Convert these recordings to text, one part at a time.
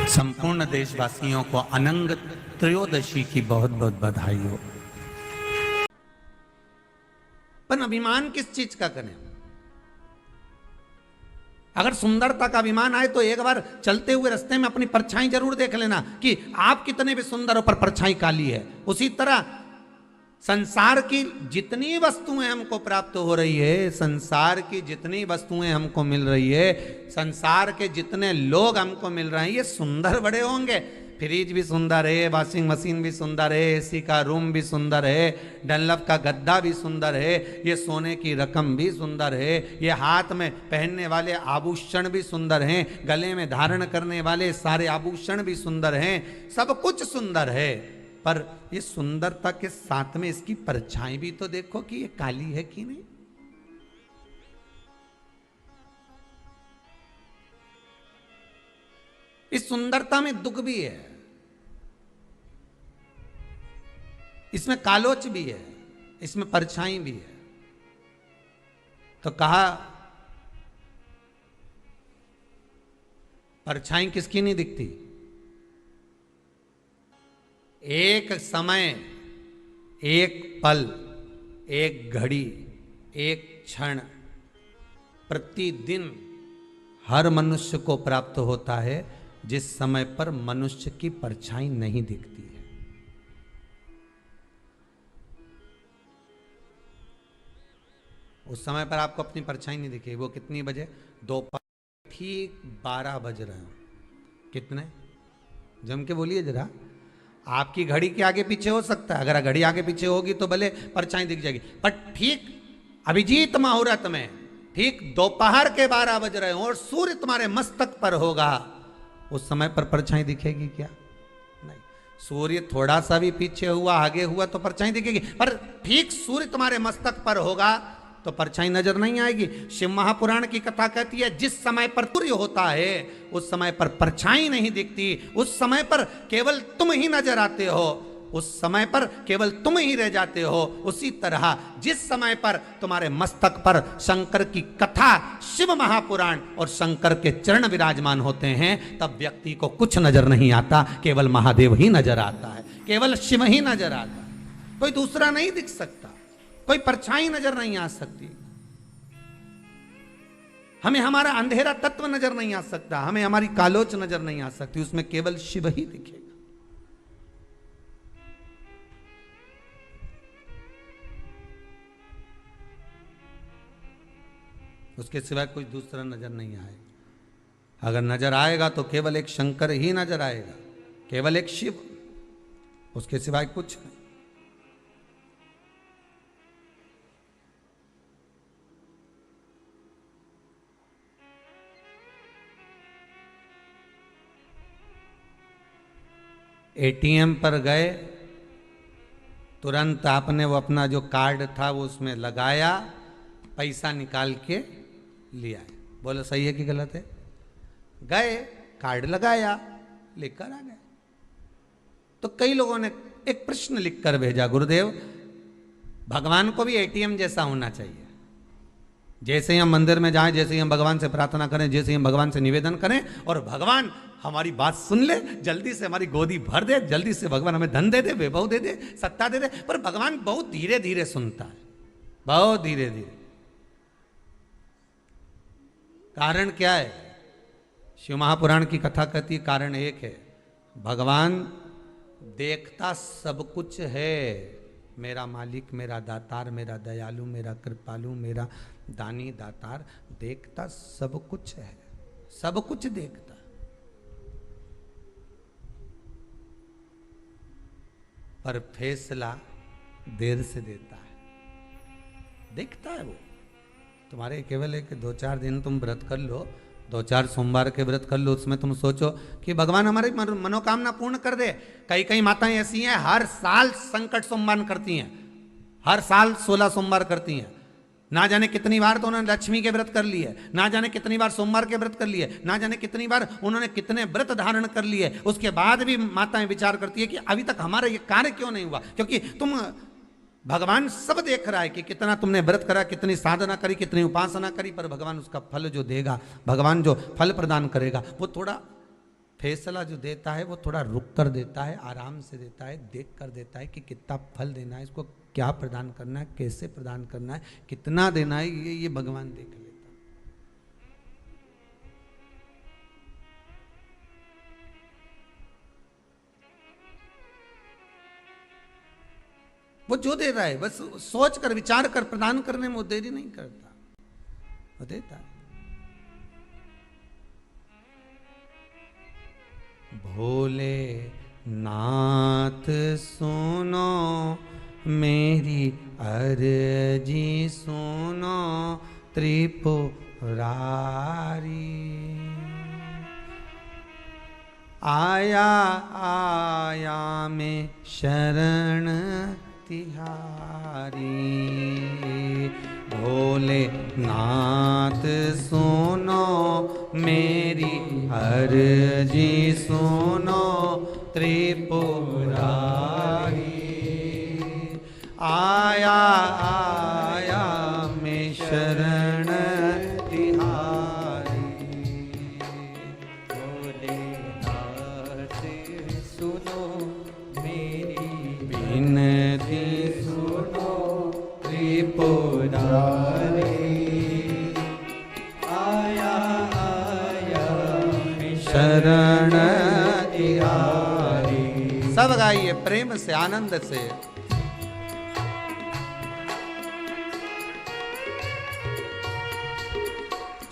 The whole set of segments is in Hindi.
संपूर्ण देशवासियों को अनंग त्रयोदशी की बहुत बहुत बधाई हो। पर अभिमान किस चीज का करें? अगर सुंदरता का अभिमान आए तो एक बार चलते हुए रास्ते में अपनी परछाई जरूर देख लेना कि आप कितने भी सुंदर हो पर परछाई काली है। उसी तरह संसार की जितनी वस्तुएं हमको प्राप्त हो रही है, संसार की जितनी वस्तुएं हमको मिल रही है, संसार के जितने लोग हमको मिल रहे हैं, ये सुंदर बड़े होंगे। फ्रिज भी सुंदर है, वॉशिंग मशीन भी सुंदर है, एसी का रूम भी सुंदर है, डनलप का गद्दा भी सुंदर है, ये सोने की रकम भी सुंदर है, ये हाथ में पहनने वाले आभूषण भी सुंदर हैं, गले में धारण करने वाले सारे आभूषण भी सुंदर हैं, सब कुछ सुंदर है। पर ये सुंदरता के साथ में इसकी परछाई भी तो देखो कि ये काली है कि नहीं। इस सुंदरता में दुख भी है, इसमें कालोच भी है, इसमें परछाई भी है। तो कहा परछाई किसकी नहीं दिखती? एक समय, एक पल, एक घड़ी, एक क्षण प्रतिदिन हर मनुष्य को प्राप्त होता है जिस समय पर मनुष्य की परछाई नहीं दिखती है। उस समय पर आपको अपनी परछाई नहीं दिखेगी। वो कितनी बजे? दोपहर ठीक 12 बज रहे हो। कितने? जम के बोलिए जरा। आपकी घड़ी के आगे पीछे हो सकता है, अगर घड़ी आगे पीछे होगी तो भले परछाई दिख जाएगी, पर ठीक अभिजीत मुहूर्त में ठीक दोपहर के 12 बज रहे हो और सूर्य तुम्हारे मस्तक पर होगा, उस समय पर परछाई दिखेगी क्या? नहीं। सूर्य थोड़ा सा भी पीछे हुआ, आगे हुआ तो परछाई दिखेगी, पर ठीक सूर्य तुम्हारे मस्तक पर होगा तो परछाई नजर नहीं आएगी। शिव महापुराण की कथा कहती है जिस समय पर सूर्य होता है उस समय पर परछाई नहीं दिखती, उस समय पर केवल तुम ही नजर आते हो, उस समय पर केवल तुम ही रह जाते हो। उसी तरह जिस समय पर तुम्हारे मस्तक पर शंकर की कथा, शिव महापुराण और शंकर के चरण विराजमान होते हैं, तब व्यक्ति को कुछ नजर नहीं आता, केवल महादेव ही नजर आता है, केवल शिव ही नजर आता है, कोई दूसरा नहीं दिख सकता, कोई परछाई नजर नहीं आ सकती। हमें हमारा अंधेरा तत्व नजर नहीं आ सकता, हमें हमारी कालोच नजर नहीं आ सकती, उसमें केवल शिव ही दिखेगा। उसके सिवाय कोई दूसरा नजर नहीं आएगा। अगर नजर आएगा तो केवल एक शंकर ही नजर आएगा, केवल एक शिव, उसके सिवाय कुछ नहीं। एटीएम पर गए, तुरंत आपने वो अपना जो कार्ड था वो उसमें लगाया, पैसा निकाल के लिया। बोलो सही है कि गलत है? गए, कार्ड लगाया, लेकर आ गए। तो कई लोगों ने एक प्रश्न लिखकर भेजा, गुरुदेव भगवान को भी एटीएम जैसा होना चाहिए। जैसे ही हम मंदिर में जाएं, जैसे ही हम भगवान से प्रार्थना करें, जैसे ही हम भगवान से निवेदन करें और भगवान हमारी बात सुन ले, जल्दी से हमारी गोदी भर दे, जल्दी से भगवान हमें धन दे दे, वैभव दे दे, सत्ता दे दे। पर भगवान बहुत धीरे धीरे सुनता है, बहुत धीरे धीरे। कारण क्या है? शिव महापुराण की कथा कहती है कारण एक है, भगवान देखता सब कुछ है। मेरा मालिक, मेरा दातार, मेरा दयालु, मेरा कृपालु, मेरा दानी दातार देखता सब कुछ है, सब कुछ देखता। पर फैसला देर से देता है। देखता है वो। तुम्हारे केवल एक 2-4 दिन तुम व्रत कर लो, 2-4 सोमवार के व्रत कर लो, उसमें तुम सोचो कि भगवान हमारी मनोकामना पूर्ण कर दे। कई कई माताएं ऐसी हैं हर साल संकट सोमवार करती हैं, हर साल 16 सोमवार करती हैं। ना जाने कितनी बार तो उन्होंने लक्ष्मी के व्रत कर लिए, ना जाने कितनी बार सोमवार के व्रत कर लिए, ना जाने कितनी बार उन्होंने कितने व्रत धारण कर लिए। उसके बाद भी माताएं विचार करती है कि अभी तक हमारा ये कार्य क्यों नहीं हुआ। क्योंकि तुम भगवान सब देख रहा है कि कितना तुमने व्रत करा, कितनी साधना करी, कितनी उपासना करी, पर भगवान उसका फल जो देगा, भगवान जो फल प्रदान करेगा वो थोड़ा फैसला जो देता है वो थोड़ा रुक कर देता है, आराम से देता है, देख कर देता है कि कितना फल देना है, इसको क्या प्रदान करना है, कैसे प्रदान करना है, कितना देना है, ये भगवान देख लेता है। वो जो दे रहा है बस सोच कर विचार कर प्रदान करने में वो देरी नहीं करता, वो देता है। भोले नाथ सुनो मेरी अर्जी सुनो त्रिपुरारी, आया आया में शरण तिहारी। भोले नाथ सुनो मेरी अर्जी सुनो त्रिपुरारी, आया आया में शरण तिहारी। भोले नाथ सुनो मेरी विनती सुनो त्रिपुरारी, आया आया में शरण तिहारी। सब गाइए प्रेम से आनंद से।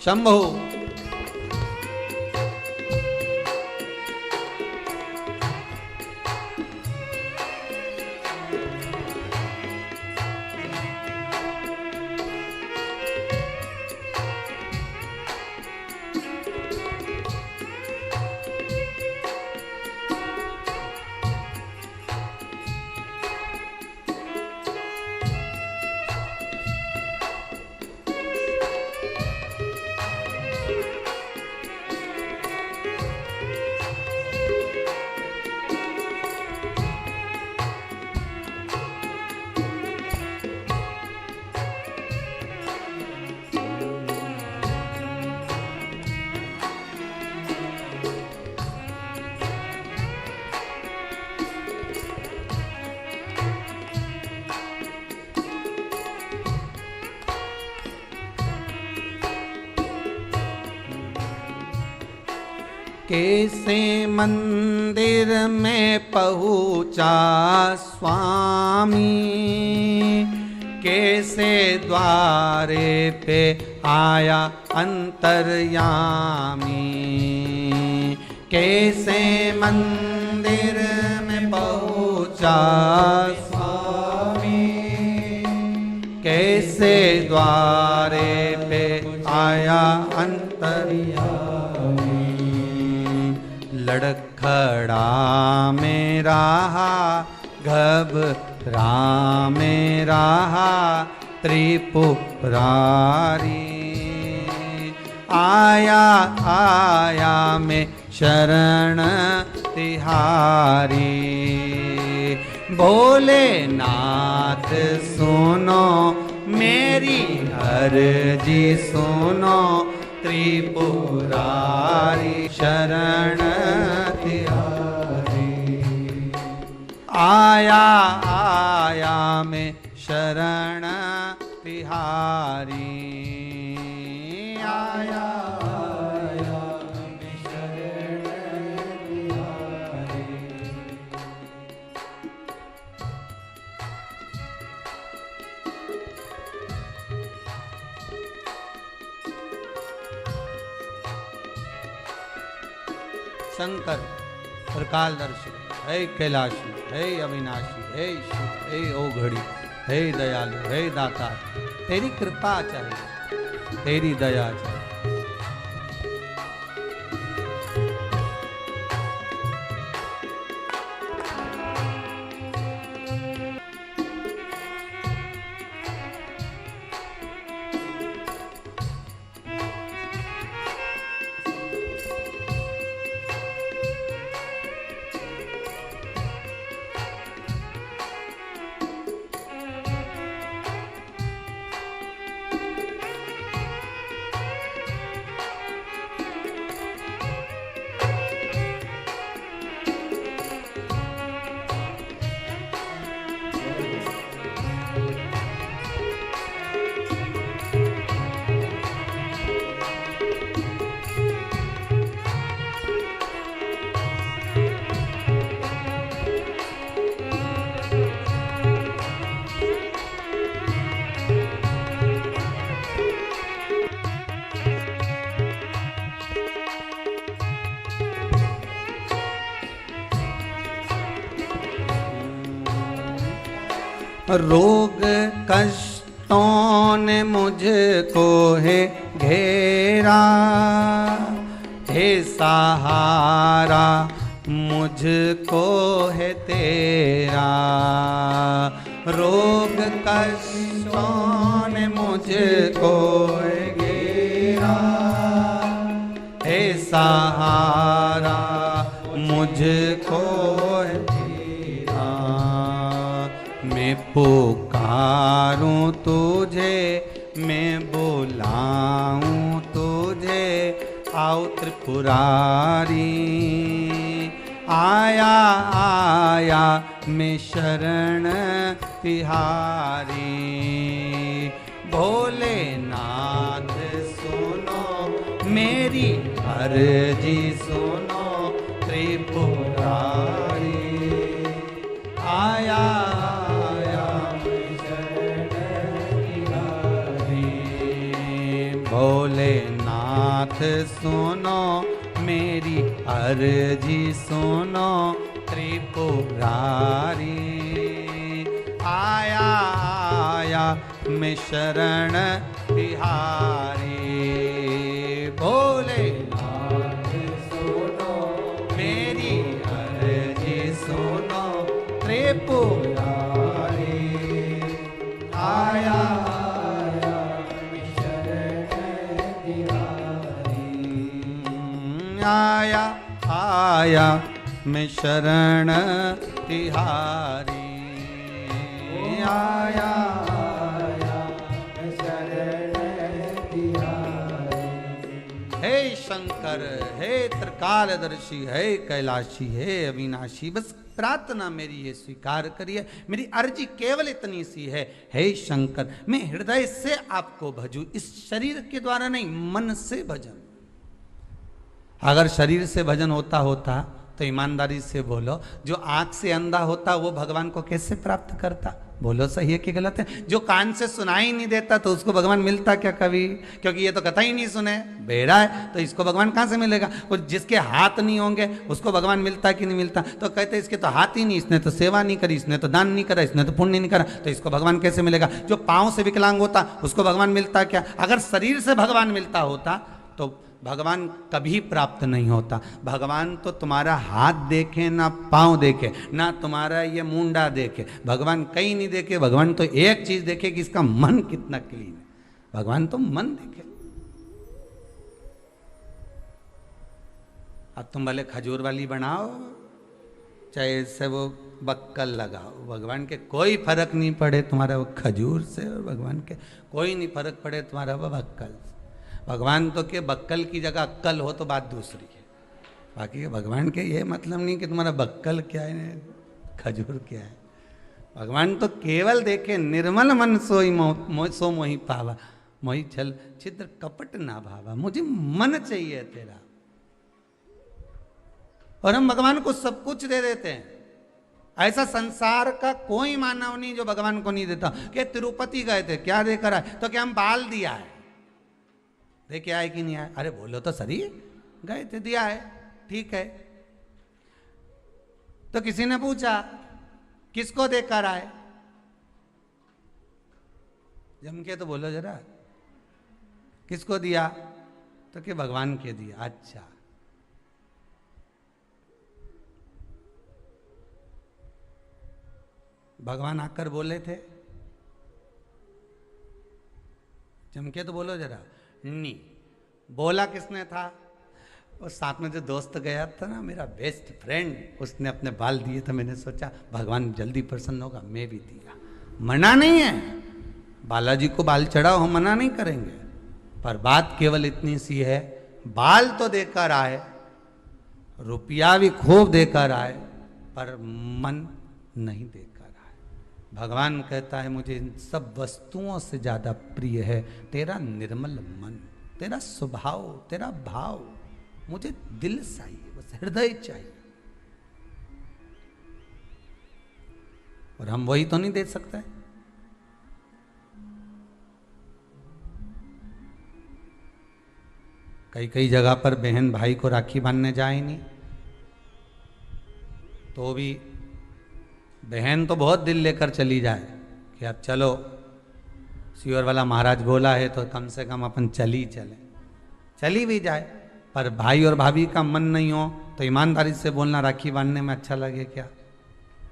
शंभो कैसे मंदिर में पहुँचा स्वामी, कैसे द्वारे पे आया अंतर्यामी। कैसे मंदिर में पहुँचा स्वामी, कैसे द्वारे पे आया अंतर्यामी। लड़खड़ा मेरा घबरा मेरा त्रिपुरारी, आया आया में शरण तिहारी। भोलेनाथ सुनो मेरी अर्जी सुनो त्रिपुरारी, शरण तिहारी। आया आया में शरण तिहारी, आया आया में शरण तिहारी। शंकर प्रकालदर्शी, हे कैलाशी, हे अविनाशी, हे शिव, हे ओघड़ी, हे दयालु, हे दाता, तेरी कृपा चाहिए, तेरी दया चाहिए। रोग कष्टों ने मुझको है घेरा, हे सहारा मुझको है तेरा। रोग कष्टों ने मुझको है घेरा, हे सहारा मुझको है तेरा। मैं पुकारूं तुझे, मैं बुलाऊं तुझे, आओ त्रिपुरारी। आया आया मैं शरण तिहारी। भोलेनाथ सुनो मेरी अर्जी सुनो त्रिपुरारी। आया आया मैं शरण तिहारी। भोलेनाथ सुनो मेरी अर्जी सुनो त्रिपुरारी। आया आया मैं शरण तिहारी। भोलेनाथ सुनो मेरी अर्जी सुनो त्रिपुरारी। आया आया मैं शरण तिहारी। आया आया मैं शरण तिहारी। आया आया मैं शरण तिहारी। हे शंकर, हे त्रिकालदर्शी, हे कैलाशी, हे अविनाशी, बस प्रार्थना मेरी ये स्वीकार करिए। मेरी अर्जी केवल इतनी सी है, हे शंकर मैं हृदय से आपको भजूं, इस शरीर के द्वारा नहीं, मन से भजन। अगर शरीर से भजन होता होता तो ईमानदारी से बोलो, जो आंख से अंधा होता वो भगवान को कैसे प्राप्त करता? बोलो सही है कि गलत है? जो कान से सुनाई नहीं देता तो उसको भगवान मिलता क्या कभी? क्योंकि ये तो कथा ही नहीं सुने, बेड़ा है, तो इसको भगवान कहाँ से मिलेगा? और जिसके हाथ नहीं होंगे उसको भगवान मिलता कि नहीं मिलता? तो कहते इसके तो हाथ ही नहीं, इसने तो सेवा नहीं करी, इसने तो दान नहीं करा, इसने तो पुण्य नहीं करा, तो इसको भगवान कैसे मिलेगा? जो पाँव से विकलांग होता उसको भगवान मिलता क्या? अगर शरीर से भगवान मिलता होता तो भगवान कभी प्राप्त नहीं होता। भगवान तो तुम्हारा हाथ देखे ना पाँव देखे, ना तुम्हारा ये मुंडा देखे, भगवान कहीं नहीं देखे। भगवान तो एक चीज देखे कि इसका मन कितना क्लीन है। भगवान तो मन देखे। अब तुम भले खजूर वाली बनाओ चाहे इससे वो बक्कल लगाओ, भगवान के कोई फर्क नहीं पड़े तुम्हारा वो खजूर से, और भगवान के कोई नहीं फर्क पड़े तुम्हारा वो बक्कल से। भगवान तो के बक्कल की जगह अक्कल हो तो बात दूसरी है। बाकी भगवान के ये मतलब नहीं कि तुम्हारा बक्कल क्या है खजूर क्या है। भगवान तो केवल देखे निर्मल मन सोई सो मोहि पावा, मोहि छल छिद्र कपट ना भावा। मुझे मन चाहिए तेरा, और हम भगवान को सब कुछ दे देते हैं। ऐसा संसार का कोई मानव नहीं जो भगवान को नहीं देता। कि तिरुपति गए थे, क्या देकर आए? तो क्या हम बाल दिया है, देखे आए कि नहीं आए? अरे बोलो तो सही, गए थे दिया है, ठीक है। तो किसी ने पूछा किसको देकर आए? जम के तो बोलो जरा, किसको दिया? तो कि भगवान के दिया। अच्छा, भगवान आकर बोले थे? जम के तो बोलो जरा। नहीं, बोला किसने था? और साथ में जो दोस्त गया था ना, मेरा बेस्ट फ्रेंड, उसने अपने बाल दिए थे। मैंने सोचा भगवान जल्दी प्रसन्न होगा, मैं भी दिया। मना नहीं है, बालाजी को बाल चढ़ाओ, हम मना नहीं करेंगे, पर बात केवल इतनी सी है, बाल तो देकर आए, रुपया भी खूब देकर आए, पर मन नहीं देकर। भगवान कहता है मुझे इन सब वस्तुओं से ज्यादा प्रिय है तेरा निर्मल मन, तेरा स्वभाव, तेरा भाव। मुझे दिल चाहिए, बस हृदय चाहिए, और हम वही तो नहीं दे सकते। कई कई जगह पर बहन भाई को राखी बांधने जाए नहीं, तो भी बहन तो बहुत दिल लेकर चली जाए, कि अब चलो सियोर वाला महाराज बोला है तो कम से कम अपन चली भी जाए, पर भाई और भाभी का मन नहीं हो तो ईमानदारी से बोलना राखी बांधने में अच्छा लगे क्या?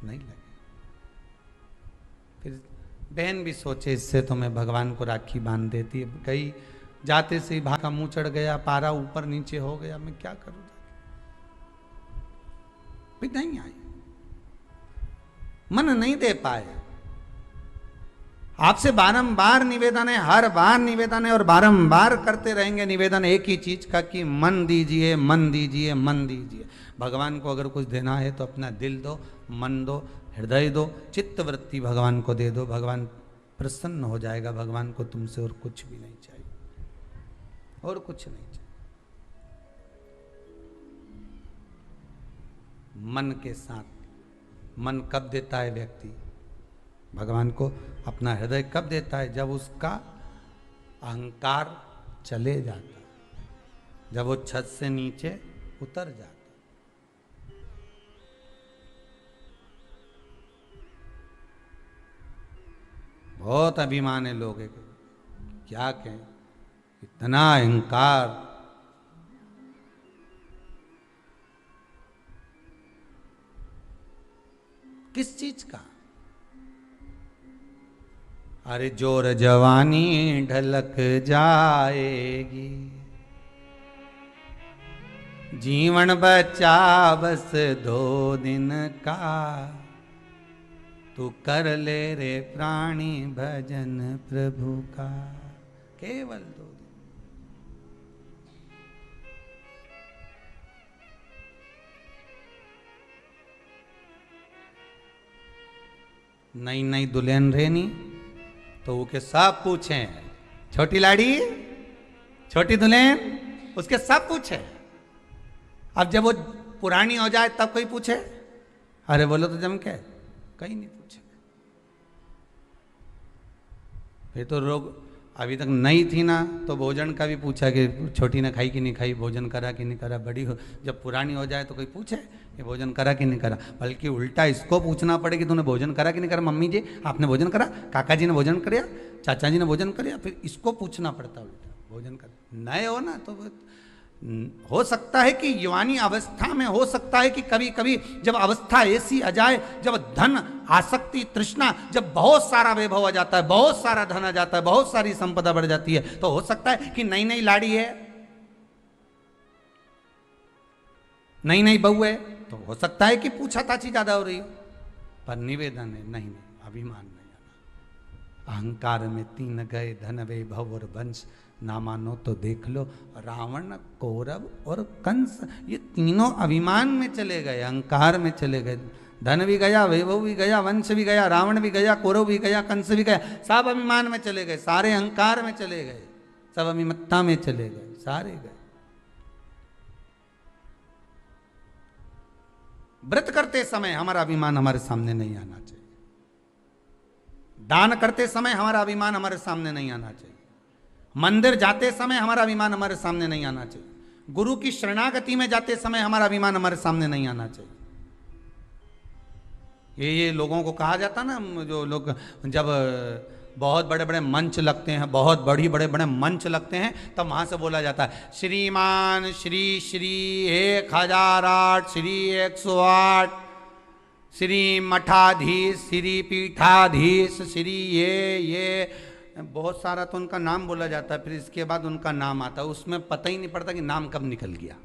नहीं लगे। फिर बहन भी सोचे इससे तो मैं भगवान को राखी बांध देती, गई जाते से ही भाई का मुंह चढ़ गया, पारा ऊपर नीचे हो गया, मैं क्या करूं? भी नहीं आई, मन नहीं दे पाए। आपसे बारंबार निवेदन है, हर बार निवेदन है और बारंबार करते रहेंगे निवेदन एक ही चीज का कि मन दीजिए, मन दीजिए, मन दीजिए। भगवान को अगर कुछ देना है तो अपना दिल दो, मन दो, हृदय दो, चित्त वृत्ति भगवान को दे दो, भगवान प्रसन्न हो जाएगा। भगवान को तुमसे और कुछ भी नहीं चाहिए, और कुछ नहीं चाहिए। मन के साथ, मन कब देता है व्यक्ति भगवान को? अपना हृदय कब देता है? जब उसका अहंकार चले जाता है, जब वो छत से नीचे उतर जाता है। बहुत अभिमान है लोगों के, क्या कहें, इतना अहंकार। किस चीज का? अरे जोर जवानी ढलक जाएगी, जीवन बचा बस 2 दिन का, तू कर ले रे प्राणी भजन प्रभु का। केवल 2 दिन। नई नई दुल्हन रहनी तो वो के सब पूछे, छोटी लाड़ी, छोटी दुल्हन, उसके सब पूछे। अब जब वो पुरानी हो जाए तब कोई पूछे? अरे बोलो तो जम के कहीं नहीं पूछे। फिर तो लोग अभी तक नहीं थी ना तो भोजन का भी पूछा कि छोटी ने खाई कि नहीं खाई, भोजन करा कि नहीं करा। बड़ी हो, जब पुरानी हो जाए तो कोई पूछे कि भोजन करा कि नहीं करा, बल्कि उल्टा इसको पूछना पड़े कि तूने भोजन करा कि नहीं करा। मम्मी जी आपने भोजन करा, काका जी ने भोजन कराया, चाचा जी ने भोजन कराया, फिर इसको पूछना पड़ता उल्टा भोजन कर। नए हो ना तो हो सकता है कि युवानी अवस्था में हो सकता है कि कभी कभी जब अवस्था ऐसी आ जाए, जब धन आसक्ति तृष्णा, जब बहुत सारा वैभव आ जाता है, बहुत सारा धन आ जाता है, बहुत सारी संपदा बढ़ जाती है, तो हो सकता है कि नई नई लाड़ी है, नई नई बहू है, तो हो सकता है कि पूछा ताछी ज्यादा हो रही हो। पर निवेदन है, नहीं नहीं, अभिमान नहीं आना। अहंकार में 3 गए, धन वैभव और वंश, ना मानो तो देख लो रावण, कौरव और कंस, ये तीनों अभिमान में चले गए, अहंकार में चले गए। धन भी गया, वैभव भी गया, वंश भी गया, रावण भी गया, कौरव भी गया, कंस भी गया, सब अभिमान में चले गए, सारे अहंकार में चले गए, सब अभिमत्ता में चले गए, सारे गए। व्रत करते समय हमारा अभिमान हमारे सामने नहीं आना चाहिए, दान करते समय हमारा अभिमान हमारे सामने नहीं आना चाहिए, मंदिर जाते समय हमारा अभिमान हमारे सामने नहीं आना चाहिए, गुरु की शरणागति में जाते समय हमारा अभिमान हमारे सामने नहीं आना चाहिए। ये लोगों को कहा जाता ना, जो लोग जब बहुत बड़े बड़े मंच लगते हैं, बहुत बड़े बड़े मंच लगते हैं, तब वहां से बोला जाता है श्रीमान श्री श्री 1008 श्री 108 श्री मठाधीश श्री पीठाधीश श्री ये बहुत सारा तो उनका नाम बोला जाता है, फिर इसके बाद उनका नाम आता है, उसमें पता ही नहीं पड़ता कि नाम कब निकल गया।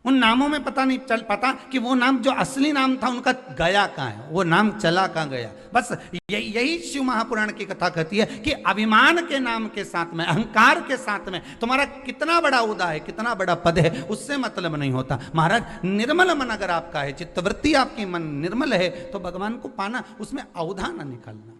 उन नामों में पता नहीं चल पाता कि वो नाम जो असली नाम था उनका गया कहाँ है, वो नाम चला कहाँ गया। बस यही शिव महापुराण की कथा कहती है कि अभिमान के नाम के साथ में, अहंकार के साथ में तुम्हारा कितना बड़ा उदा है, कितना बड़ा पद है, उससे मतलब नहीं होता। महाराज निर्मल मन अगर आपका है, चित्तवृत्ति आपकी मन निर्मल है, तो भगवान को पाना, उसमें औधा ना निकालना।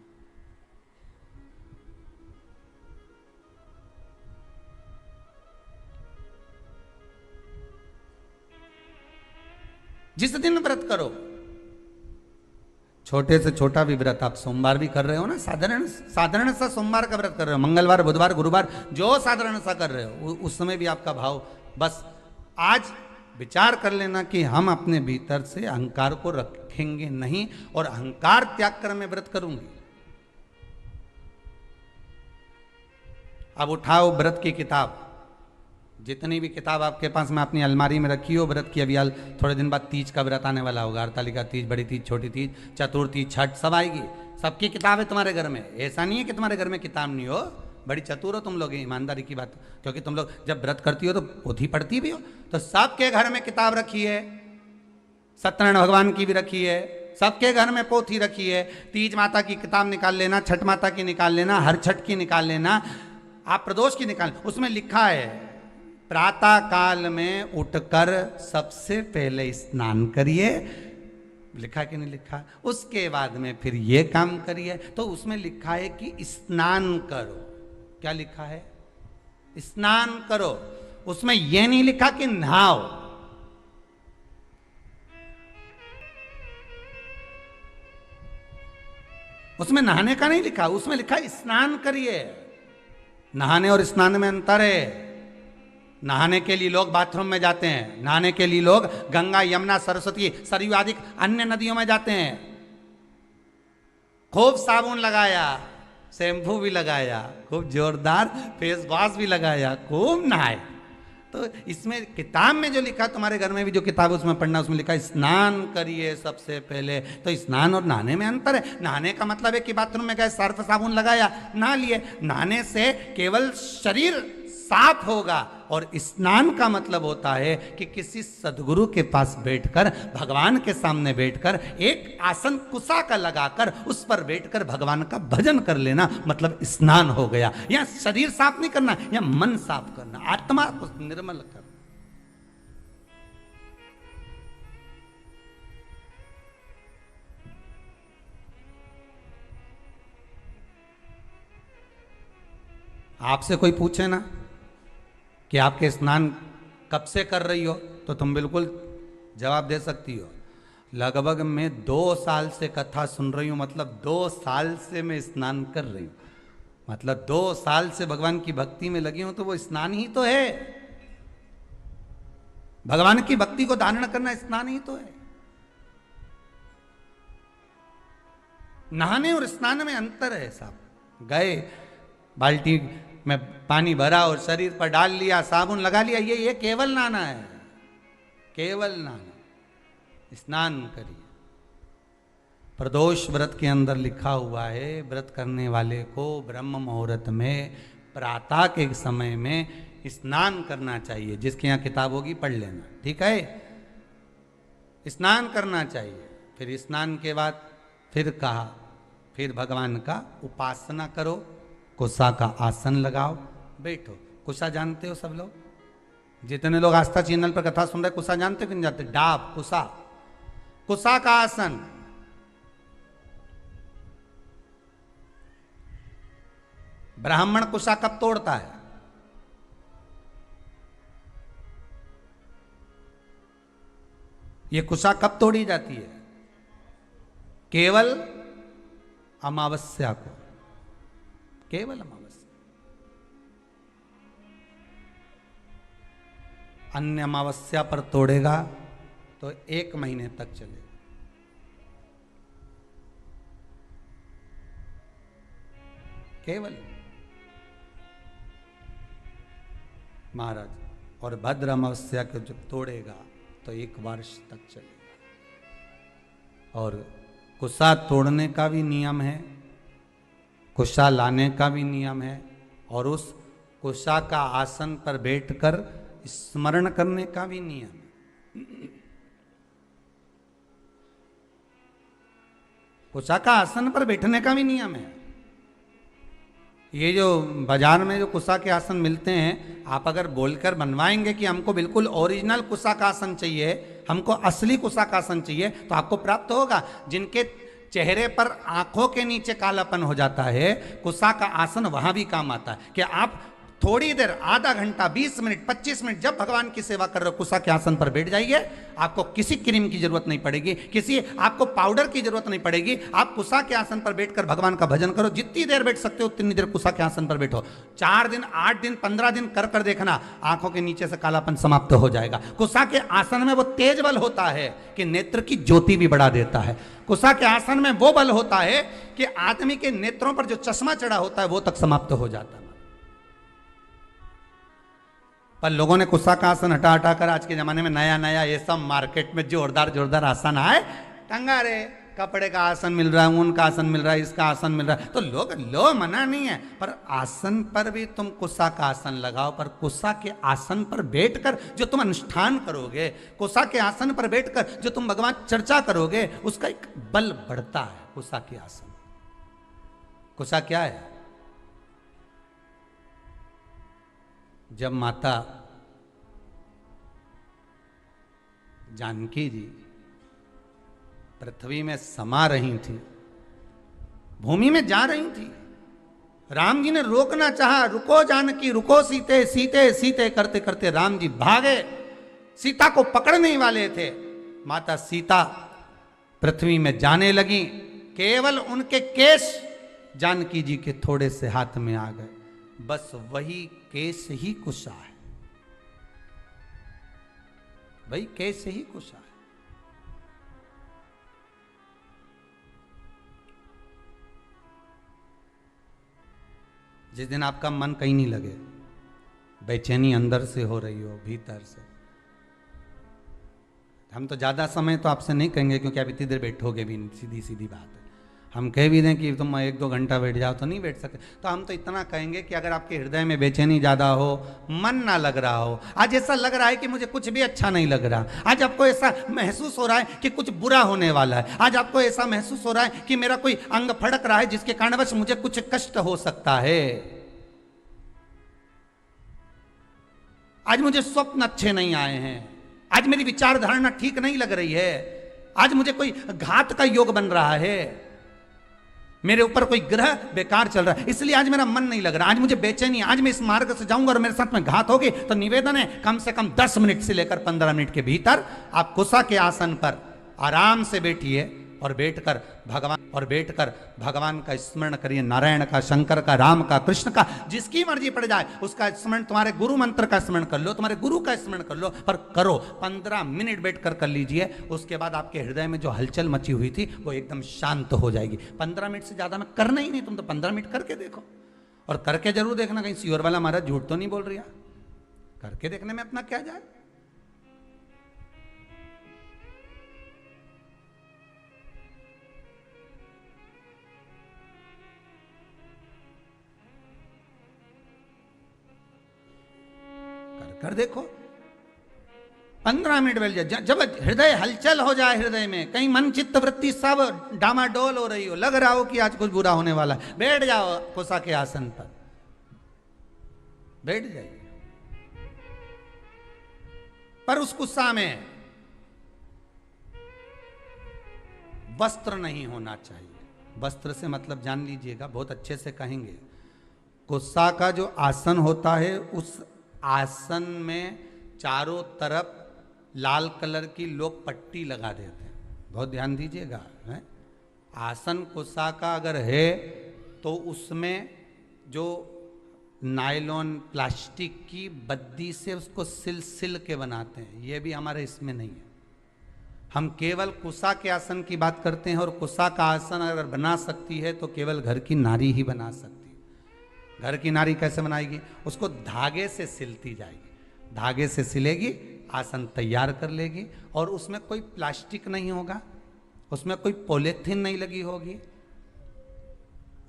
जिस दिन व्रत करो, छोटे से छोटा भी व्रत, आप सोमवार भी कर रहे हो ना, साधारण सा सोमवार का व्रत कर रहे हो, मंगलवार बुधवार गुरुवार जो साधारण सा कर रहे हो, उस समय भी आपका भाव बस आज विचार कर लेना कि हम अपने भीतर से अहंकार को रखेंगे नहीं और अहंकार त्याग कर मैं व्रत करूंगी। अब उठाओ व्रत की किताब, जितनी भी किताब आपके पास में अपनी अलमारी में रखी हो व्रत की। अभी थोड़े दिन बाद तीज का व्रत आने वाला होगा, हरतालिका तीज, बड़ी तीज, छोटी तीज, चतुर्थी, छठ, सब आएगी। सबकी किताब है तुम्हारे घर में, ऐसा नहीं है कि तुम्हारे घर में किताब नहीं हो। बड़ी चतुर हो तुम लोग, ईमानदारी की बात, क्योंकि तुम लोग जब व्रत करती हो तो पोथी पढ़ती भी हो। तो सबके घर में किताब रखी है, सत्यनारायण भगवान की भी रखी है, सबके घर में पोथी रखी है। तीज माता की किताब निकाल लेना, छठ माता की निकाल लेना, हर छठ की निकाल लेना, आप प्रदोष की निकाल। उसमें लिखा है प्रातः काल में उठकर सबसे पहले स्नान करिए, लिखा कि नहीं लिखा, उसके बाद में फिर ये काम करिए। तो उसमें लिखा है कि स्नान करो। क्या लिखा है? स्नान करो। उसमें यह नहीं लिखा कि नहाओ। उसमें नहाने का नहीं लिखा, उसमें लिखा स्नान करिए। नहाने और स्नान में अंतर है। नहाने के लिए लोग बाथरूम में जाते हैं, नहाने के लिए लोग गंगा, यमुना, सरस्वती, सरयू आदि अन्य नदियों में जाते हैं। खूब साबुन लगाया, शैम्पू भी लगाया, खूब जोरदार फेस वॉश भी लगाया, खूब नहाए। तो इसमें किताब में जो लिखा, तुम्हारे घर में भी जो किताब है उसमें पढ़ना, उसमें लिखा स्नान करिए सबसे पहले। तो स्नान और नहाने में अंतर है। नहाने का मतलब है कि बाथरूम में गए, सर्फ साबुन लगाया, नहा लिए। नहाने से केवल शरीर साफ होगा, और स्नान का मतलब होता है कि किसी सदगुरु के पास बैठकर, भगवान के सामने बैठकर, एक आसन कुसा का लगाकर उस पर बैठकर भगवान का भजन कर लेना, मतलब स्नान हो गया। या शरीर साफ नहीं करना, या मन साफ करना, आत्मा को निर्मल करना। आपसे कोई पूछे ना कि आपके स्नान कब से कर रही हो, तो तुम बिल्कुल जवाब दे सकती हो, लगभग मैं 2 साल से कथा सुन रही हूँ, मतलब 2 साल से मैं स्नान कर रही हूँ, मतलब 2 साल से भगवान की भक्ति में लगी हूँ। तो वो स्नान ही तो है। भगवान की भक्ति को धारण करना स्नान ही तो है। नहाने और स्नान में अंतर है साहब। गए, बाल्टी में पानी भरा और शरीर पर डाल लिया, साबुन लगा लिया, ये केवल नहाना है, केवल नहाना। स्नान करिए। प्रदोष व्रत के अंदर लिखा हुआ है, व्रत करने वाले को ब्रह्म मुहूर्त में, प्रातः के समय में स्नान करना चाहिए। जिसके यहाँ किताब होगी पढ़ लेना, ठीक है? स्नान करना चाहिए। फिर स्नान के बाद फिर कहा, फिर भगवान का उपासना करो, कुसा का आसन लगाओ, बैठो। कुसा जानते हो सब लोग? जितने लोग आस्था चैनल पर कथा सुन रहे, कुसा जानते हो कि नहीं जानते? डाब, कुसा, कुसा का आसन। ब्राह्मण कुसा कब तोड़ता है? ये कुसा कब तोड़ी जाती है? केवल अमावस्या को, केवल अमावस्या। अन्य अमावस्या पर तोड़ेगा तो 1 महीने तक चलेगा। केवल महाराज, और भद्र अमावस्या को जब तोड़ेगा तो 1 वर्ष तक चलेगा। और कुसा तोड़ने का भी नियम है, कुशा लाने का भी नियम है, और उस कुशा का आसन पर बैठकर स्मरण करने का भी नियम है। कुशा का आसन पर बैठने का भी नियम है। ये जो बाजार में जो कुशा के आसन मिलते हैं, आप अगर बोलकर बनवाएंगे कि हमको बिल्कुल ओरिजिनल कुशा का आसन चाहिए, हमको असली कुशा का आसन चाहिए, तो आपको प्राप्त होगा। जिनके चेहरे पर आंखों के नीचे कालापन हो जाता है, कुशा का आसन वहां भी काम आता है। कि आप थोड़ी देर, आधा घंटा, 20 मिनट, 25 मिनट जब भगवान की सेवा कर रहे हो कुसा के आसन पर बैठ जाइए। आपको किसी क्रीम की जरूरत नहीं पड़ेगी, किसी आपको पाउडर की जरूरत नहीं पड़ेगी। आप कुसा के आसन पर बैठकर भगवान का भजन करो। जितनी देर बैठ सकते हो उतनी देर कुसा के आसन पर बैठो। 4 दिन, 8 दिन, 15 दिन कर कर देखना, आंखों के नीचे से कालापन समाप्त हो जाएगा। कुसा के आसन में वो तेज बल होता है कि नेत्र की ज्योति भी बढ़ा देता है। कुसा के आसन में वो बल होता है कि आदमी के नेत्रों पर जो चश्मा चढ़ा होता है वो तक समाप्त हो जाता है। पर लोगों ने कुसा का आसन हटा हटा कर आज के जमाने में नया नया ये सब मार्केट में जोरदार जोरदार आसन आए, टंगा रे, कपड़े का आसन मिल रहा है, ऊन का आसन मिल रहा है, इसका आसन मिल रहा है, तो लोग लो मना नहीं है, पर आसन पर भी तुम कुसा का आसन लगाओ। पर कुसा के आसन पर बैठकर जो तुम अनुष्ठान करोगे, कुसा के आसन पर बैठकर जो तुम भगवान चर्चा करोगे, उसका एक बल बढ़ता है। कुसा के आसन, कुसा क्या है? जब माता जानकी जी पृथ्वी में समा रही थी, भूमि में जा रही थी, राम जी ने रोकना चाहा, रुको जानकी, रुको सीते, सीते सीते करते करते राम जी भागे, सीता को पकड़ने ही वाले थे। माता सीता पृथ्वी में जाने लगी, केवल उनके केश जानकी जी के थोड़े से हाथ में आ गए, बस वही केस ही कुशा है, भाई केस ही कुशा है। जिस दिन आपका मन कहीं नहीं लगे, बेचैनी अंदर से हो रही हो, भीतर से, हम तो ज्यादा समय तो आपसे नहीं कहेंगे क्योंकि आप इतनी देर बैठोगे भी नहीं, सीधी सीधी बात है। हम कह भी दें कि तुम 1-2 घंटा बैठ जाओ तो नहीं बैठ सकते, तो हम तो इतना कहेंगे कि अगर आपके हृदय में बेचैनी ज़्यादा हो, मन ना लग रहा हो, आज ऐसा लग रहा है कि मुझे कुछ भी अच्छा नहीं लग रहा, आज आपको ऐसा महसूस हो रहा है कि कुछ बुरा होने वाला है, आज आपको ऐसा महसूस हो रहा है कि मेरा कोई अंग फड़क रहा है जिसके कारणवश मुझे कुछ कष्ट हो सकता है, आज मुझे स्वप्न अच्छे नहीं आए हैं, आज मेरी विचारधारणा ठीक नहीं लग रही है, आज मुझे कोई घात का योग बन रहा है, मेरे ऊपर कोई ग्रह बेकार चल रहा है, इसलिए आज मेरा मन नहीं लग रहा, आज मुझे बेचैनी, आज मैं इस मार्ग से जाऊंगा और मेरे साथ में घात होगी। तो निवेदन है कम से कम 10 मिनट से लेकर 15 मिनट के भीतर आप कुसा के आसन पर आराम से बैठिए और बैठकर भगवान का स्मरण करिए, नारायण का, शंकर का, राम का, कृष्ण का, जिसकी मर्जी पड़ जाए उसका स्मरण, तुम्हारे गुरु मंत्र का स्मरण कर लो, तुम्हारे गुरु का स्मरण कर लो, पर करो, 15 मिनट बैठकर कर लीजिए। उसके बाद आपके हृदय में जो हलचल मची हुई थी वो एकदम शांत हो जाएगी। 15 मिनट से ज्यादा में करना ही नहीं, तुम तो 15 मिनट करके देखो, और करके जरूर देखना कहीं सियोर वाला महाराज झूठ तो नहीं बोल रही, करके देखने में अपना क्या जाए। कर देखो, 15 मिनट बैठ जाए, जब हृदय हलचल हो जाए, हृदय में कहीं मन चित्त वृत्ति सब डामाडोल हो रही हो, लग रहा हो कि आज कुछ बुरा होने वाला है, बैठ जाओ कुसा के आसन पर, बैठ जाइए। पर उस कुसा में वस्त्र नहीं होना चाहिए। वस्त्र से मतलब जान लीजिएगा, बहुत अच्छे से कहेंगे, कुसा का जो आसन होता है उस आसन में चारों तरफ लाल कलर की लोग पट्टी लगा देते हैं, बहुत ध्यान दीजिएगा। आसन कुसा का अगर है तो उसमें जो नायलॉन प्लास्टिक की बद्दी से उसको सिल के बनाते हैं, ये भी हमारे इसमें नहीं है। हम केवल कुसा के आसन की बात करते हैं, और कुसा का आसन अगर बना सकती है तो केवल घर की नारी ही बना सकती है। घर की नारी कैसे बनाएगी? उसको धागे से सिलती जाएगी, धागे से सिलेगी, आसन तैयार कर लेगी, और उसमें कोई प्लास्टिक नहीं होगा, उसमें कोई पॉलीथीन नहीं लगी होगी,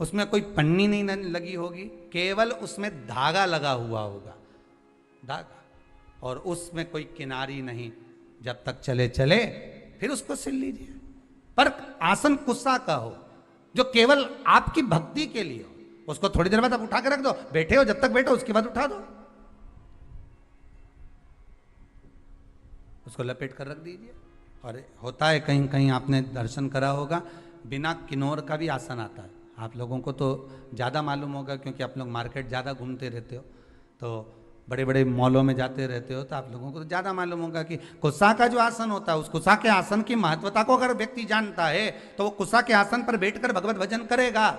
उसमें कोई पन्नी नहीं लगी होगी, केवल उसमें धागा लगा हुआ होगा, धागा, और उसमें कोई किनारी नहीं। जब तक चले चले फिर उसको सिल लीजिए। पर आसन कुसा का हो जो केवल आपकी भक्ति के लिए हो, उसको थोड़ी देर बाद आप उठा के रख दो, बैठे हो जब तक बैठो, उसके बाद उठा दो, उसको लपेट कर रख दीजिए। और होता है कहीं कहीं आपने दर्शन करा होगा, बिना किन्नौर का भी आसन आता है। आप लोगों को तो ज़्यादा मालूम होगा क्योंकि आप लोग मार्केट ज़्यादा घूमते रहते हो। तो बड़े बड़े मॉलों में जाते रहते हो तो आप लोगों को तो ज़्यादा मालूम होगा कि कुसा का जो आसन होता है, उस कुसा के आसन की महत्वता को अगर व्यक्ति जानता है तो वो कुसा के आसन पर बैठकर भगवत भजन करेगा।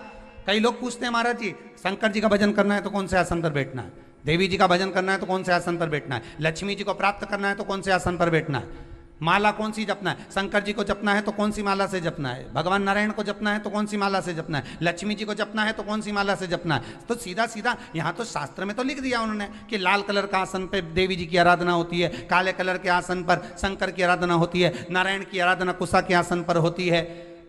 कई लोग पूछते हैं महाराज जी, शंकर जी का भजन करना है तो कौन से आसन पर बैठना है, देवी जी का भजन करना है तो कौन से आसन पर बैठना है, लक्ष्मी जी को प्राप्त करना है तो कौन से आसन पर बैठना है, माला कौन सी जपना है, शंकर जी को जपना है तो कौन सी माला से जपना है, भगवान नारायण को जपना है तो कौन सी माला से जपना है, लक्ष्मी जी को जपना है तो कौन सी माला से जपना है। तो सीधा सीधा यहाँ तो शास्त्र में तो लिख दिया उन्होंने कि लाल कलर का आसन पे देवी जी की आराधना होती है, काले कलर के आसन पर शंकर की आराधना होती है, नारायण की आराधना कुसा के आसन पर होती है,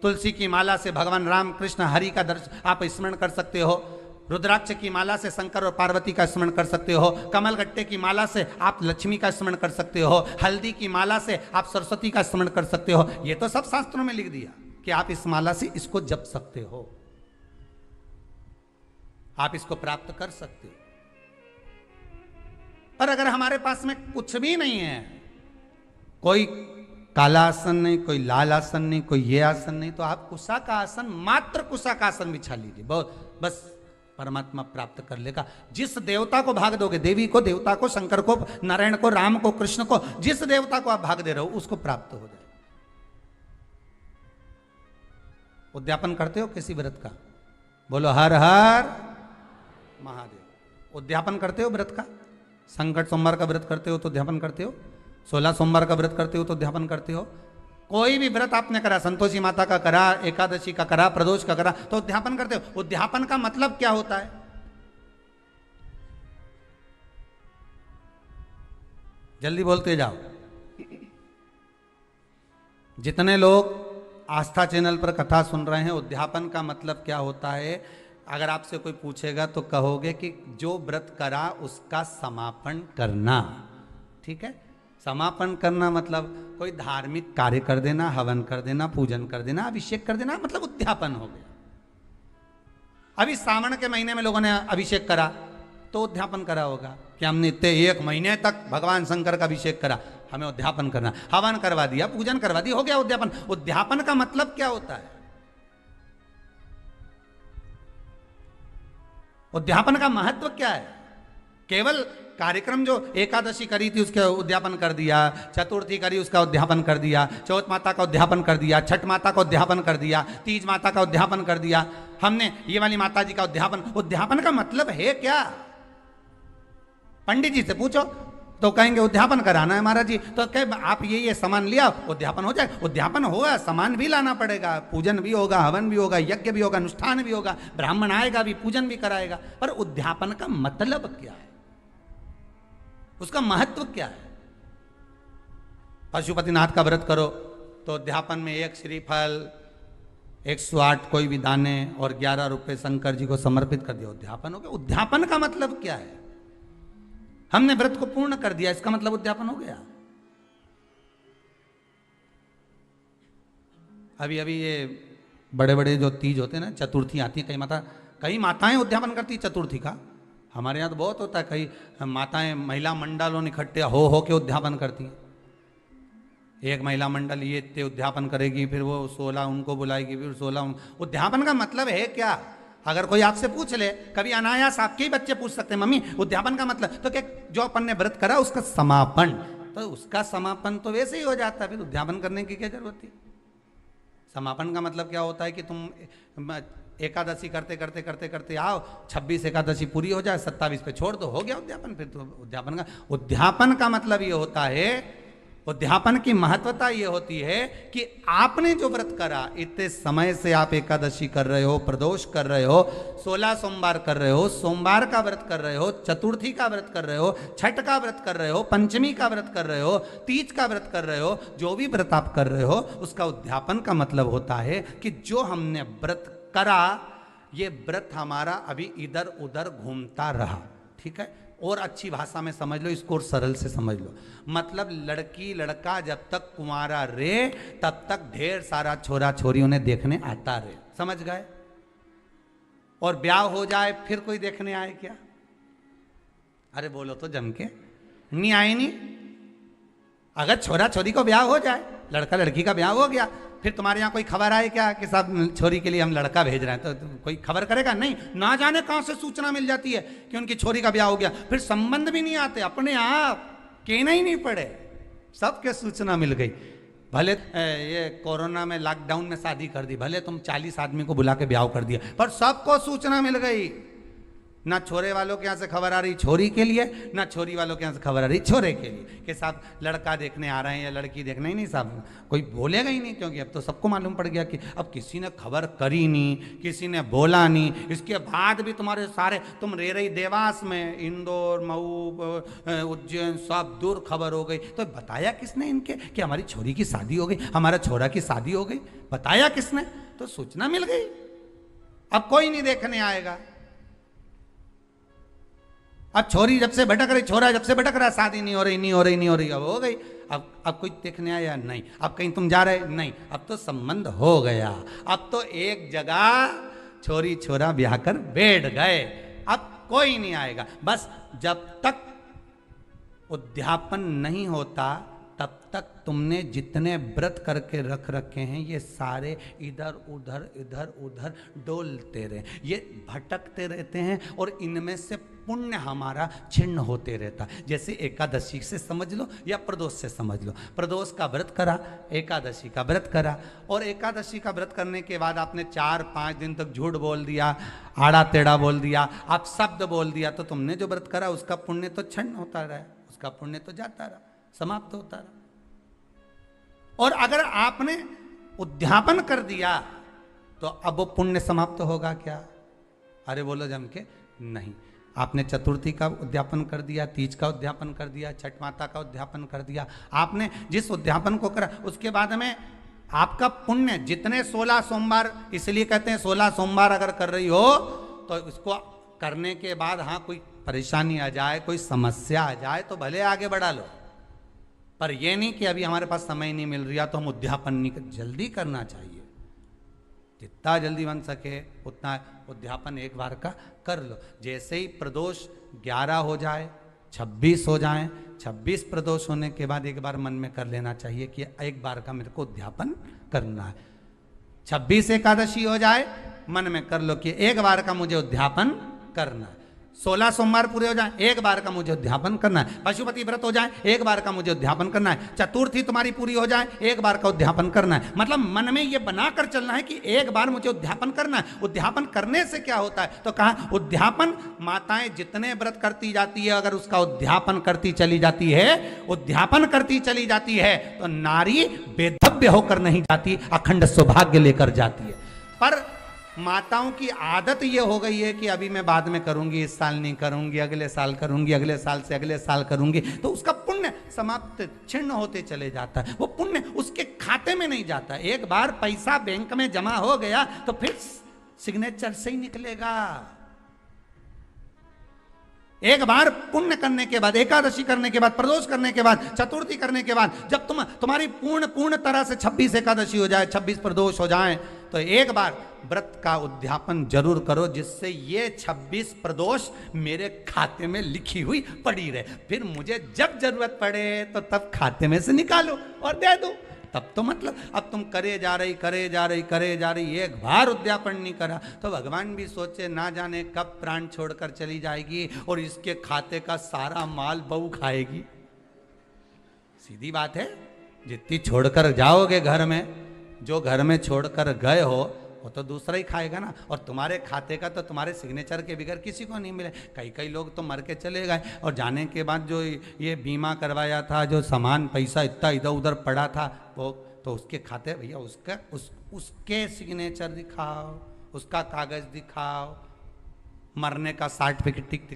तुलसी की माला से भगवान राम कृष्ण हरि का दर्शन आप स्मरण कर सकते हो, रुद्राक्ष की माला से शंकर और पार्वती का स्मरण कर सकते हो, कमल गट्टे की माला से आप लक्ष्मी का स्मरण कर सकते हो, हल्दी की माला से आप सरस्वती का स्मरण कर सकते हो। ये तो सब शास्त्रों में लिख दिया कि आप इस माला से इसको जप सकते हो, आप इसको प्राप्त कर सकते हो। पर अगर हमारे पास में कुछ भी नहीं है, कोई काला आसन नहीं, कोई लाल आसन नहीं, कोई ये आसन नहीं, तो आप कुसा का आसन, मात्र कुसा का आसन बिछा लीजिए, बहुत बस परमात्मा प्राप्त कर लेगा। जिस देवता को भाग दोगे, देवी को, देवता को, शंकर को, नारायण को, राम को, कृष्ण को, जिस देवता को आप भाग दे रहे हो उसको प्राप्त हो जाए। उद्यापन करते हो किसी व्रत का? बोलो हर हर महादेव। उद्यापन करते हो व्रत का? संकट सोमवार का व्रत करते हो तो उद्यापन करते हो, 16 सोमवार का व्रत करते हो तो उद्यापन करते हो। कोई भी व्रत आपने करा, संतोषी माता का करा, एकादशी का करा, प्रदोष का करा, तो उद्यापन करते हो। उद्यापन का मतलब क्या होता है? जल्दी बोलते जाओ। जितने लोग आस्था चैनल पर कथा सुन रहे हैं, उद्यापन का मतलब क्या होता है? अगर आपसे कोई पूछेगा तो कहोगे कि जो व्रत करा उसका समापन करना। ठीक है, समापन करना मतलब कोई धार्मिक कार्य कर देना, हवन कर देना, पूजन कर देना, अभिषेक कर देना, मतलब उद्यापन हो गया। अभी सावन के महीने में लोगों ने अभिषेक करा तो उद्यापन करा होगा कि हमने इतने 1 महीने तक भगवान शंकर का अभिषेक करा, हमें उद्यापन करना, हवन करवा दिया, पूजन करवा दिया, हो गया उद्यापन। उद्यापन का मतलब क्या होता है? उद्यापन का महत्व क्या है? केवल कार्यक्रम जो एकादशी करी थी उसका उद्यापन कर दिया, चतुर्थी करी उसका उद्यापन कर दिया, चौथ माता का उद्यापन कर दिया, छठ माता का उद्यापन कर दिया, तीज माता का उद्यापन कर दिया, हमने ये वाली माता जी का उद्यापन। उद्यापन का मतलब है क्या? पंडित जी से पूछो तो कहेंगे उद्यापन कराना है महाराज जी, तो कहे आप ये सामान लिया, उद्यापन हो जाए। उद्यापन होगा, सामान भी लाना पड़ेगा, पूजन भी होगा, हवन भी होगा, यज्ञ भी होगा, अनुष्ठान भी होगा, ब्राह्मण आएगा भी, पूजन भी कराएगा। पर उद्यापन का मतलब क्या है? उसका महत्व क्या है? पशुपतिनाथ का व्रत करो तो उद्यापन में 1 श्रीफल, 108 कोई भी दाने और 11 रुपए शंकर जी को समर्पित कर दिया, उद्यापन हो गया। उद्यापन का मतलब क्या है? हमने व्रत को पूर्ण कर दिया, इसका मतलब उद्यापन हो गया। अभी अभी ये बड़े बड़े जो तीज होते हैं ना, चतुर्थी आती है, कई माताएं उद्यापन करती है चतुर्थी का। हमारे यहाँ तो बहुत होता है, कई माताएं, महिला मंडलों इकट्ठे हो के उद्यापन करती हैं। एक महिला मंडल ये इतने उद्यापन करेगी, फिर वो 16 उनको बुलाएगी, फिर 16 उद्यापन का मतलब है क्या? अगर कोई आपसे पूछ ले, कभी अनायास आपके ही बच्चे पूछ सकते हैं, मम्मी उद्यापन का मतलब, तो क्या जो अपन ने व्रत करा उसका समापन, तो उसका समापन तो वैसे ही हो जाता है, फिर उद्यापन करने की क्या जरूरत थी? समापन का मतलब क्या होता है कि तुम एकादशी करते करते करते करते आओ, 26 एकादशी पूरी हो जाए, 27 पे छोड़ दो, हो गया उद्यापन। फिर तो उद्यापन का मतलब ये होता है, उद्यापन की महत्वता ये होती है कि आपने जो व्रत करा, इतने समय से आप एकादशी कर रहे हो, प्रदोष कर रहे हो, 16 सोमवार कर रहे हो, सोमवार का व्रत कर रहे हो, चतुर्थी का व्रत कर रहे हो, छठ का व्रत कर रहे हो, पंचमी का व्रत कर रहे हो, तीज का व्रत कर रहे हो, जो भी व्रत आप कर रहे हो उसका उद्यापन का मतलब होता है कि जो हमने व्रत करा, ये व्रत हमारा अभी इधर उधर घूमता रहा। ठीक है, और अच्छी भाषा में समझ लो इसको, और सरल से समझ लो, मतलब लड़की लड़का जब तक कुंवारा रे तब तक ढेर सारा छोरा छोरी उन्हें देखने आता रहे, समझ गए? और ब्याह हो जाए फिर कोई देखने आए क्या? अरे बोलो तो जम के, नहीं आए नहीं। अगर छोरा छोरी को ब्याह हो जाए, लड़का लड़की का ब्याह हो गया, फिर तुम्हारे यहाँ कोई खबर आए क्या कि साहब छोरी के लिए हम लड़का भेज रहे हैं, तो कोई खबर करेगा? नहीं, ना जाने कहाँ से सूचना मिल जाती है कि उनकी छोरी का ब्याह हो गया, फिर संबंध भी नहीं आते, अपने आप कहना ही नहीं पड़े, सबके सूचना मिल गई। भले ये कोरोना में लॉकडाउन में शादी कर दी, भले तुम 40 आदमी को बुला के ब्याह कर दिया, पर सबको सूचना मिल गई। ना छोरे वालों के यहाँ से खबर आ रही छोरी के लिए, ना छोरी वालों के यहाँ से खबर आ रही छोरे के लिए कि साहब लड़का देखने आ रहे हैं या लड़की देखने ही नहीं, साहब कोई बोलेगा ही नहीं, क्योंकि अब तो सबको मालूम पड़ गया कि अब किसी ने खबर करी नहीं, किसी ने बोला नहीं। इसके बाद भी तुम्हारे सारे, तुम रह रही देवास में, इंदौर, मऊ, उज्जैन, सब दूर खबर हो गई, तो बताया किसने इनके कि हमारी छोरी की शादी हो गई, हमारा छोरा की शादी हो गई? बताया किसने? तो सूचना मिल गई। अब कोई नहीं देखने आएगा। अब छोरी जब से भटक रही, छोरा जब से भटक रहा, शादी नहीं हो रही, नहीं हो रही, नहीं हो रही, अब हो गई। अब कोई देखने आया? नहीं। अब कहीं तुम जा रहे? नहीं। अब तो संबंध हो गया, अब तो एक जगह छोरी छोरा ब्याह कर बैठ गए, अब कोई नहीं आएगा। बस जब तक उद्यापन नहीं होता तब तक तुमने जितने व्रत करके रख रखे हैं ये सारे इधर उधर डोलते रहे, ये भटकते रहते हैं और इनमें से पुण्य हमारा छिन्न होते रहता। जैसे एकादशी से समझ लो या प्रदोष से समझ लो। प्रदोष का व्रत करा, एकादशी का व्रत करा, और एकादशी का व्रत करने के बाद आपने 4-5 दिन तक झूठ बोल दिया, आड़ा टेढ़ा बोल दिया, आप शब्द बोल दिया, तो तुमने जो व्रत करा उसका पुण्य तो छिन्न होता रहा, उसका पुण्य तो जाता रहा, समाप्त होता रहा। और अगर आपने उद्यापन कर दिया तो अब वो पुण्य समाप्त होगा क्या? अरे बोलो जम के नहीं। आपने चतुर्थी का उद्यापन कर दिया, तीज का उद्यापन कर दिया, छठ माता का उद्यापन कर दिया, आपने जिस उद्यापन को करा उसके बाद में आपका पुण्य जितने 16 सोमवार, इसलिए कहते हैं 16 सोमवार अगर कर रही हो तो इसको करने के बाद हाँ कोई परेशानी आ जाए, कोई समस्या आ जाए तो भले आगे बढ़ा लो, पर यह नहीं कि अभी हमारे पास समय नहीं मिल रहा तो हम उद्यापन नहीं कर, जल्दी करना चाहिए, जितना जल्दी बन सके उतना उद्यापन एक बार का कर लो। जैसे ही प्रदोष 11 हो जाए, 26 हो जाए, 26 प्रदोष होने के बाद एक बार मन में कर लेना चाहिए कि एक बार का मेरे को उद्यापन करना है। 26 एकादशी हो जाए, मन में कर लो कि एक बार का मुझे उद्यापन करना है। 16 सोमवार पूरे हो जाए, एक बार का मुझे उद्यापन करना है। पशुपति व्रत हो जाए, एक बार का मुझे उद्यापन करना है। चतुर्थी तुम्हारी पूरी हो जाए, एक बार का उद्यापन करना है। मतलब मन में ये बनाकर चलना है कि एक बार मुझे उद्यापन करना है। उद्यापन करने से क्या होता है? तो कहा उद्यापन, माताएं जितने व्रत करती जाती है अगर उसका उद्यापन करती चली जाती है, उद्यापन करती चली जाती है, तो नारी बेधव्य होकर नहीं जाती, अखंड सौभाग्य लेकर जाती है। पर माताओं की आदत ये हो गई है कि अभी मैं बाद में करूंगी, इस साल नहीं करूंगी, अगले साल करूंगी, अगले साल से अगले साल करूंगी, तो उसका पुण्य समाप्त छिन्न होते चले जाता है, वो पुण्य उसके खाते में नहीं जाता। एक बार पैसा बैंक में जमा हो गया तो फिर सिग्नेचर से ही निकलेगा। एक बार पुण्य करने के बाद, एकादशी करने के बाद, प्रदोष करने के बाद, चतुर्थी करने के बाद, जब तुम्हारी पूर्ण तरह से 26 एकादशी हो जाए, 26 प्रदोष हो जाए, तो एक बार व्रत का उद्यापन जरूर करो, जिससे ये 26 प्रदोष मेरे खाते में लिखी हुई पड़ी रहे। फिर मुझे जब जरूरत पड़े तो तब खाते में से निकालो और दे दो। तब तो मतलब अब तुम करे जा रही, एक बार उद्यापन नहीं करा तो भगवान भी सोचे ना जाने कब प्राण छोड़कर चली जाएगी और इसके खाते का सारा माल बहू खाएगी। सीधी बात है, जितनी छोड़कर जाओगे घर में, जो घर में छोड़कर गए हो वो तो दूसरा ही खाएगा ना। और तुम्हारे खाते का तो तुम्हारे सिग्नेचर के बगैर किसी को नहीं मिले। कई लोग तो मर के चले गए और जाने के बाद जो ये बीमा करवाया था, जो सामान पैसा इतना इधर उधर पड़ा था, वो तो उसके खाते, भैया उसके सिग्नेचर दिखाओ, उसका कागज दिखाओ, मरने का सर्टिफिकेट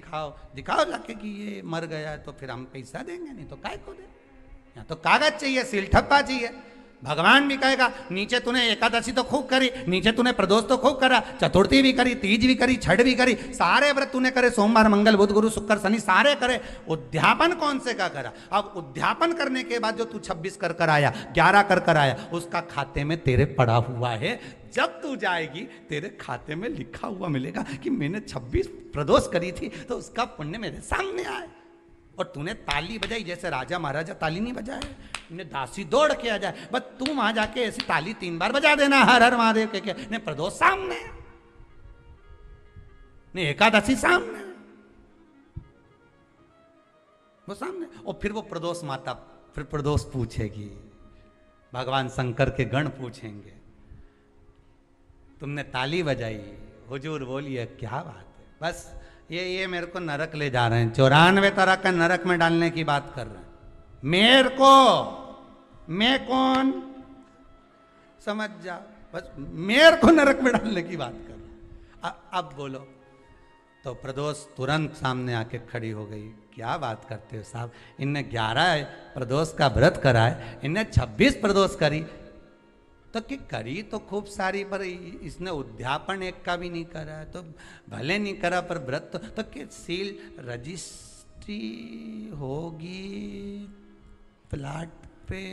दिखाओ लाके कि ये मर गया है, तो फिर हम पैसा देंगे, नहीं तो काय को दे। यहाँ तो कागज चाहिए, सील ठप्पा चाहिए। भगवान भी कहेगा नीचे तूने एकादशी तो खूब करी, नीचे तूने प्रदोष तो खूब करा, चतुर्थी भी करी, तीज भी करी, छठ भी करी, सारे व्रत तूने करे, सोमवार मंगल बुध गुरु शुक्र शनि सारे करे, उद्यापन कौन से का करा? अब उद्यापन करने के बाद जो तू 26 कर आया, 11 कर आया, उसका खाते में तेरे पड़ा हुआ है। जब तू जाएगी तेरे खाते में लिखा हुआ मिलेगा कि मैंने 26 प्रदोष करी थी, तो उसका पुण्य मेरे सामने आए। और तूने ताली बजाई जैसे राजा महाराजा ताली नहीं बजाए, ने दासी दौड़ के आ जाए, बस तू वहां जाके ऐसी ताली 3 बार बजा देना, हर हर महादेव के ने प्रदोष सामने, ने एकादशी सामने, वो सामने, और फिर वो प्रदोष माता फिर प्रदोष पूछेगी, भगवान शंकर के गण पूछेंगे, तुमने ताली बजाई, हुजूर बोलिए क्या बात है। बस ये मेरे को नरक ले जा रहे हैं, 94 तरह का नरक में डालने की बात कर रहे हैं मेरे को, मैं कौन समझ जा, बस मेरे को नरक में डालने की बात कर रहे हैं। अब बोलो। तो प्रदोष तुरंत सामने आके खड़ी हो गई, क्या बात करते हो साहब, इनने 11 प्रदोष का व्रत करा है, इनने 26 प्रदोष करी, तो कि करी तो खूब सारी, पर इसने उद्यापन एक का भी नहीं करा है, तो भले नहीं करा पर व्रत तो कि सील रजिस्ट्री होगी प्लाट पे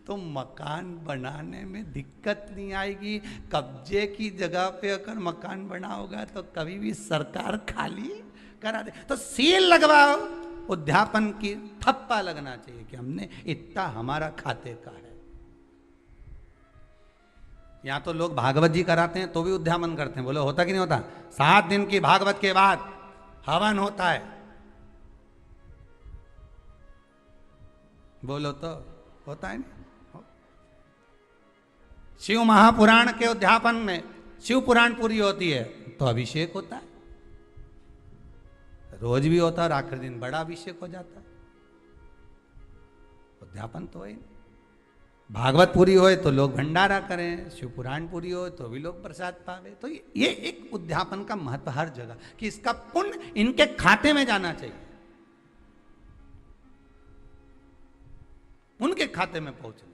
तो मकान बनाने में दिक्कत नहीं आएगी, कब्जे की जगह पे अगर मकान बना होगा तो कभी भी सरकार खाली करा दे, तो सील लगवाओ, उद्यापन की थप्पा लगना चाहिए कि हमने इतना हमारा खाते का है। यहाँ तो लोग भागवत जी कराते हैं तो भी उद्यापन करते हैं, बोलो होता कि नहीं होता? 7 दिन की भागवत के बाद हवन होता है, बोलो तो होता है नहीं? शिव महापुराण के उद्यापन में शिव पुराण पूरी होती है तो अभिषेक होता है, रोज भी होता है और आखिरी दिन बड़ा अभिषेक हो जाता है, उद्यापन तो है। भागवत पूरी होए तो लोग भंडारा करें, शिव पुराण पूरी हो तो भी लोग प्रसाद पावे, तो ये एक उद्यापन का महत्व हर जगह कि इसका पुण्य इनके खाते में जाना चाहिए, उनके खाते में पहुंचना।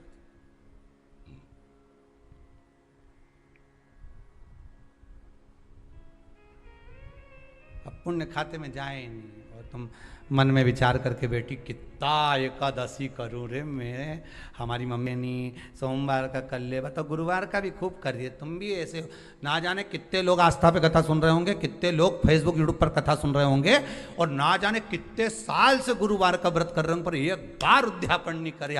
अब पुण्य खाते में जाए ही नहीं, और तुम मन में विचार करके बेटी कितना एकादशी करूं रे मैं, हमारी मम्मी नहीं सोमवार का कर ले, तो गुरुवार का भी खूब करिए, तुम भी ऐसे हो। ना जाने कितने लोग आस्था पे कथा सुन रहे होंगे, कितने लोग फेसबुक यूट्यूब पर कथा सुन रहे होंगे, और ना जाने कितने साल से गुरुवार का व्रत कर रहे होंगे, पर एक बार उद्यापन नहीं कर,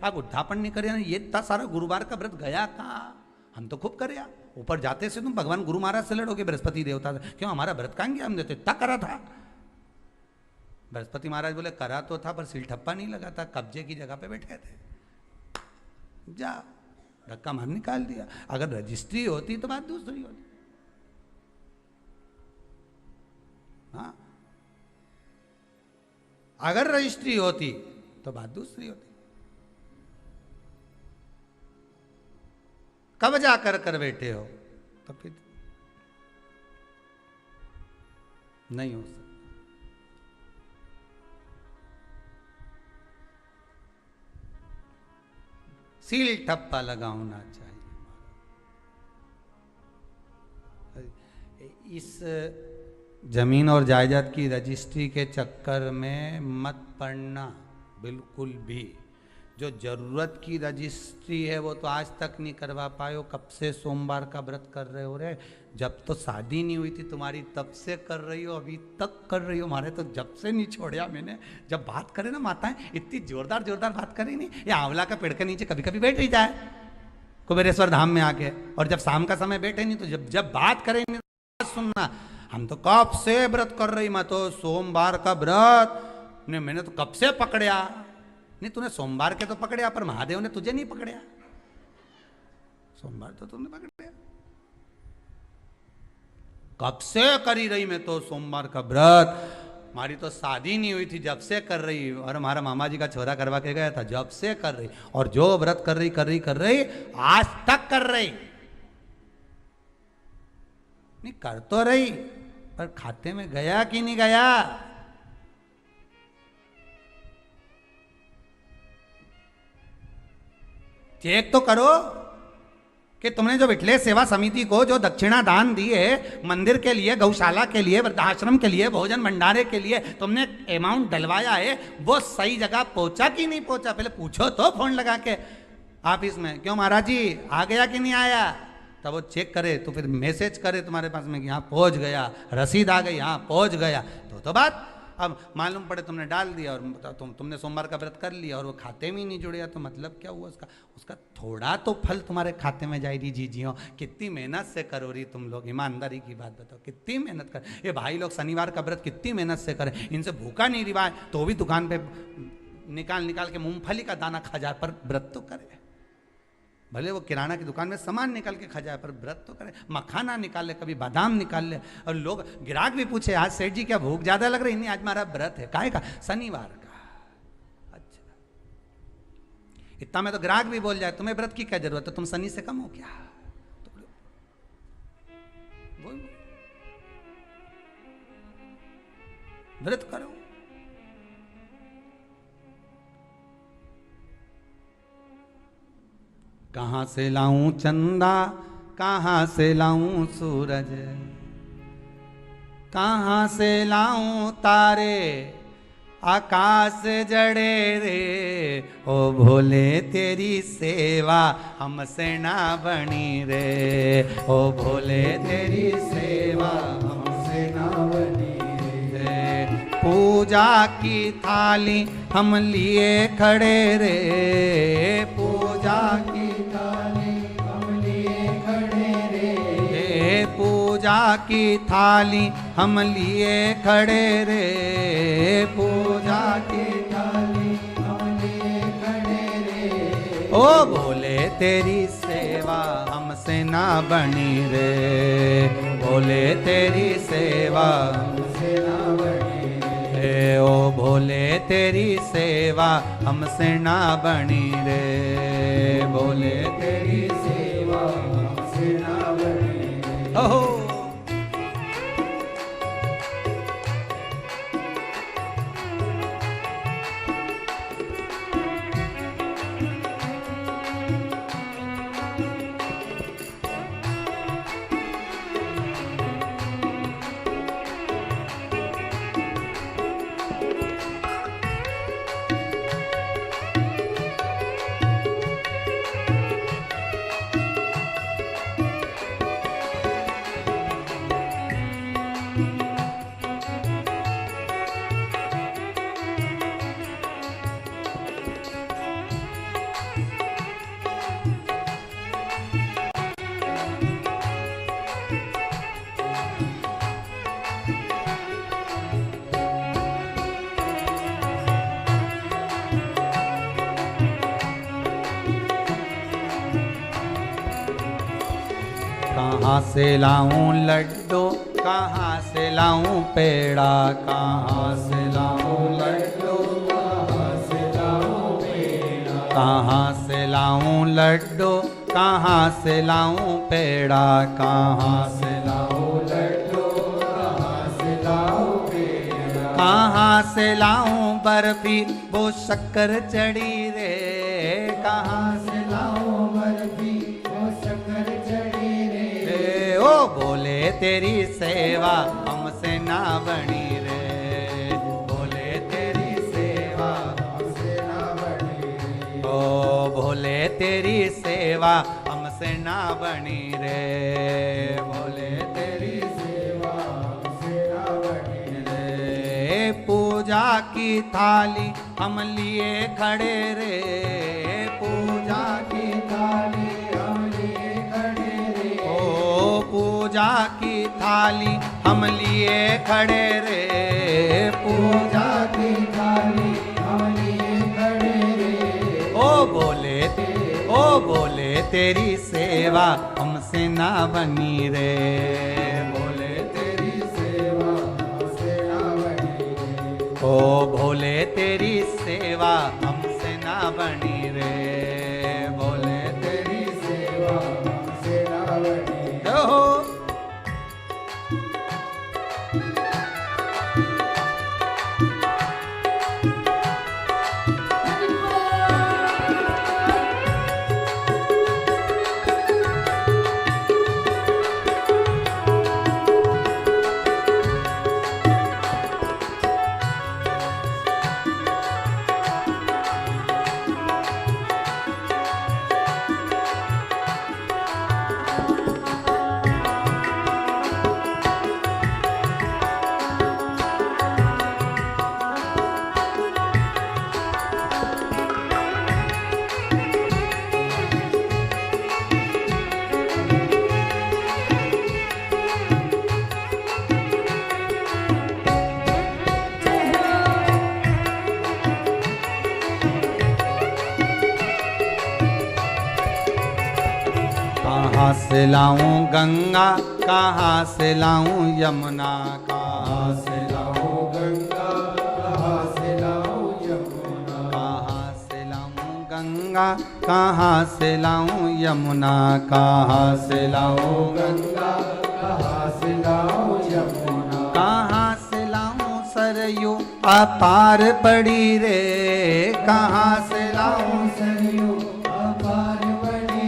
अब उद्यापन नहीं कर, ये इतना सारा गुरुवार का व्रत गया कहाँ? हम तो खूब कर, ऊपर जाते से तुम भगवान गुरु महाराज से लड़ोगे, बृहस्पति देवता से, क्यों हमारा व्रत कहाँ गया, हमने तो इतना करा था। बृहस्पति महाराज बोले करा तो था पर सील ठप्पा नहीं लगा था, कब्जे की जगह पे बैठे थे, जा धक्का मार निकाल दिया। अगर रजिस्ट्री होती तो बात दूसरी होती। हाँ, अगर रजिस्ट्री होती तो बात दूसरी होती। कब जाकर कर बैठे हो तो फिर नहीं हो सकता। सील ठप्पा लगाना चाहिए। इस जमीन और जायदाद की रजिस्ट्री के चक्कर में मत पड़ना बिल्कुल भी। जो जरूरत की रजिस्ट्री है वो तो आज तक नहीं करवा पाए हो, कब से सोमवार का व्रत कर रहे हो रे, जब तो शादी नहीं हुई थी तुम्हारी तब से कर रही हो, अभी तक कर रही हो, हमारे तो जब से नहीं छोड़ा मैंने। जब बात करें ना माताएं इतनी जोरदार जोरदार बात करें नहीं, या आंवला का पेड़ के नीचे कभी कभी बैठ ही जाए कुबेरेश्वर धाम में आके, और जब शाम का समय बैठे नहीं तो जब जब बात करेंगे तो सुनना, हम तो कब से व्रत कर रही, मैं तो सोमवार का व्रत ने मैंने तो कब से पकड़िया। नहीं तूने सोमवार के तो पकड़िया पर महादेव ने तुझे नहीं पकड़िया, सोमवार तो तुमने पकड़िया। कब से करी रही मैं तो सोमवार का व्रत, हमारी तो शादी नहीं हुई थी जब से कर रही, और हमारा मामा जी का छोरा करवा के गया था जब से कर रही, और जो व्रत कर रही आज तक कर रही। नहीं कर तो रही पर खाते में गया कि नहीं गया? चेक तो करो कि तुमने जो विठले सेवा समिति को जो दक्षिणा दान दी है, मंदिर के लिए, गौशाला के लिए, वृद्धाश्रम के लिए, भोजन भंडारे के लिए तुमने अमाउंट डलवाया है, वो सही जगह पहुंचा कि नहीं पहुंचा? पहले पूछो तो फोन लगा के ऑफिस में, क्यों महाराज जी आ गया कि नहीं आया? तब वो चेक करे तो फिर मैसेज करे तुम्हारे पास में कि हाँ पहुंच गया, रसीद आ गई, हाँ पहुंच गया, तो बात। अब मालूम पड़े तुमने डाल दिया और तुमने सोमवार का व्रत कर लिया और वो खाते में ही नहीं जुड़ेगा तो मतलब क्या हुआ उसका? उसका थोड़ा तो फल तुम्हारे खाते में जाएगी। जीजियों कितनी मेहनत से करो रही तुम लोग, ईमानदारी की बात बताओ, कितनी मेहनत कर। ये भाई लोग शनिवार का व्रत कितनी मेहनत से करें, इनसे भूखा नहीं रिवाए तो भी दुकान पे निकाल निकाल के मूंगफली का दाना खा जाए पर व्रत तो करे। भले वो किराना की दुकान में सामान निकाल के खा जाए पर व्रत तो करे। मखाना निकाल ले, कभी बादाम निकाल ले। और लोग ग्राहक भी पूछे आज सेठ जी क्या भूख ज्यादा लग रही? नहीं, आज हमारा व्रत है। काहे का? शनिवार का। अच्छा, इतना में तो ग्राहक भी बोल जाए तुम्हें व्रत की क्या जरूरत है, तुम शनि से कम हो क्या? तो बोल व्रत करो। कहाँ से लाऊं चंदा, कहाँ से लाऊं सूरज, कहाँ से लाऊं तारे, आकाश जड़े रे। ओ भोले तेरी सेवा हमसे ना बनी रे। ओ भोले तेरी सेवा हमसे ना बनी रे। पूजा की थाली हम लिए खड़े रे। पूजा की थाली हम लिए खड़े रे। पूजा की थाली हम लिए खड़े रे। पूजा की थाली हम लिए खड़े रे। ओ भोले तेरी सेवा हमसे ना बनी रे। भोले तेरी सेवा हमसे ना बनी रे। ओ भोले तेरी सेवा हमसे ना बनी रे। भोले तेरी सेवा हमसे ना बनी रे। ओहो कहाँ से लाऊं लड्डू, कहाँ से लाऊं पेड़ा, कहाँ से लाऊं लड्डू, कहाँ से लाऊं पेड़ा। कहाँ से लाऊं लड्डू, कहाँ से लाऊं पेड़ा, कहाँ से लाऊं लड्डू, कहाँ से लाऊं पेड़ा। कहाँ से लाऊं बर्फी वो शक्कर चढ़ी रे। कहाँ से लाऊं बर्फी वो शक्कर चढ़ी रे। ओ बोले तेरी सेवा हमसे ना बनी रे। बोले तेरी सेवा हमसे ना बनी रे। ओ भोले तेरी सेवा हमसे ना बनी रे। बोले तेरी सेवा हमसे ना बनी रे। पूजा की थाली हम लिए खड़े रे। पूजा की थाली हम लिए खड़े रे। ओ पूजा की थाली हम लिए खड़े रे। पूजा की थाली हम लिए खड़े रे। ओ बोले तेरी सेवा हमसे ना बनी रे। बोले तेरी सेवा हमसे ना बनी रे। ओ भोले तेरी सेवा हमसे ना बनी रे। बोले तेरी सेवा हमसे ना बनी रे। हो कहाँ से लाऊं गंगा, कहाँ से लाऊं यमुना, कहाँ से लाऊं गंगा, कहाँ से लाऊं यमुना, कहाँ से लाऊं गंगा, कहाँ से लाऊं यमुना, कहाँ से लाऊं गंगा, कहाँ से लाऊं यमुना, कहाँ से लाऊं सरयू अपार पड़ी रे, कहाँ से लाऊं सरयू अपार पड़ी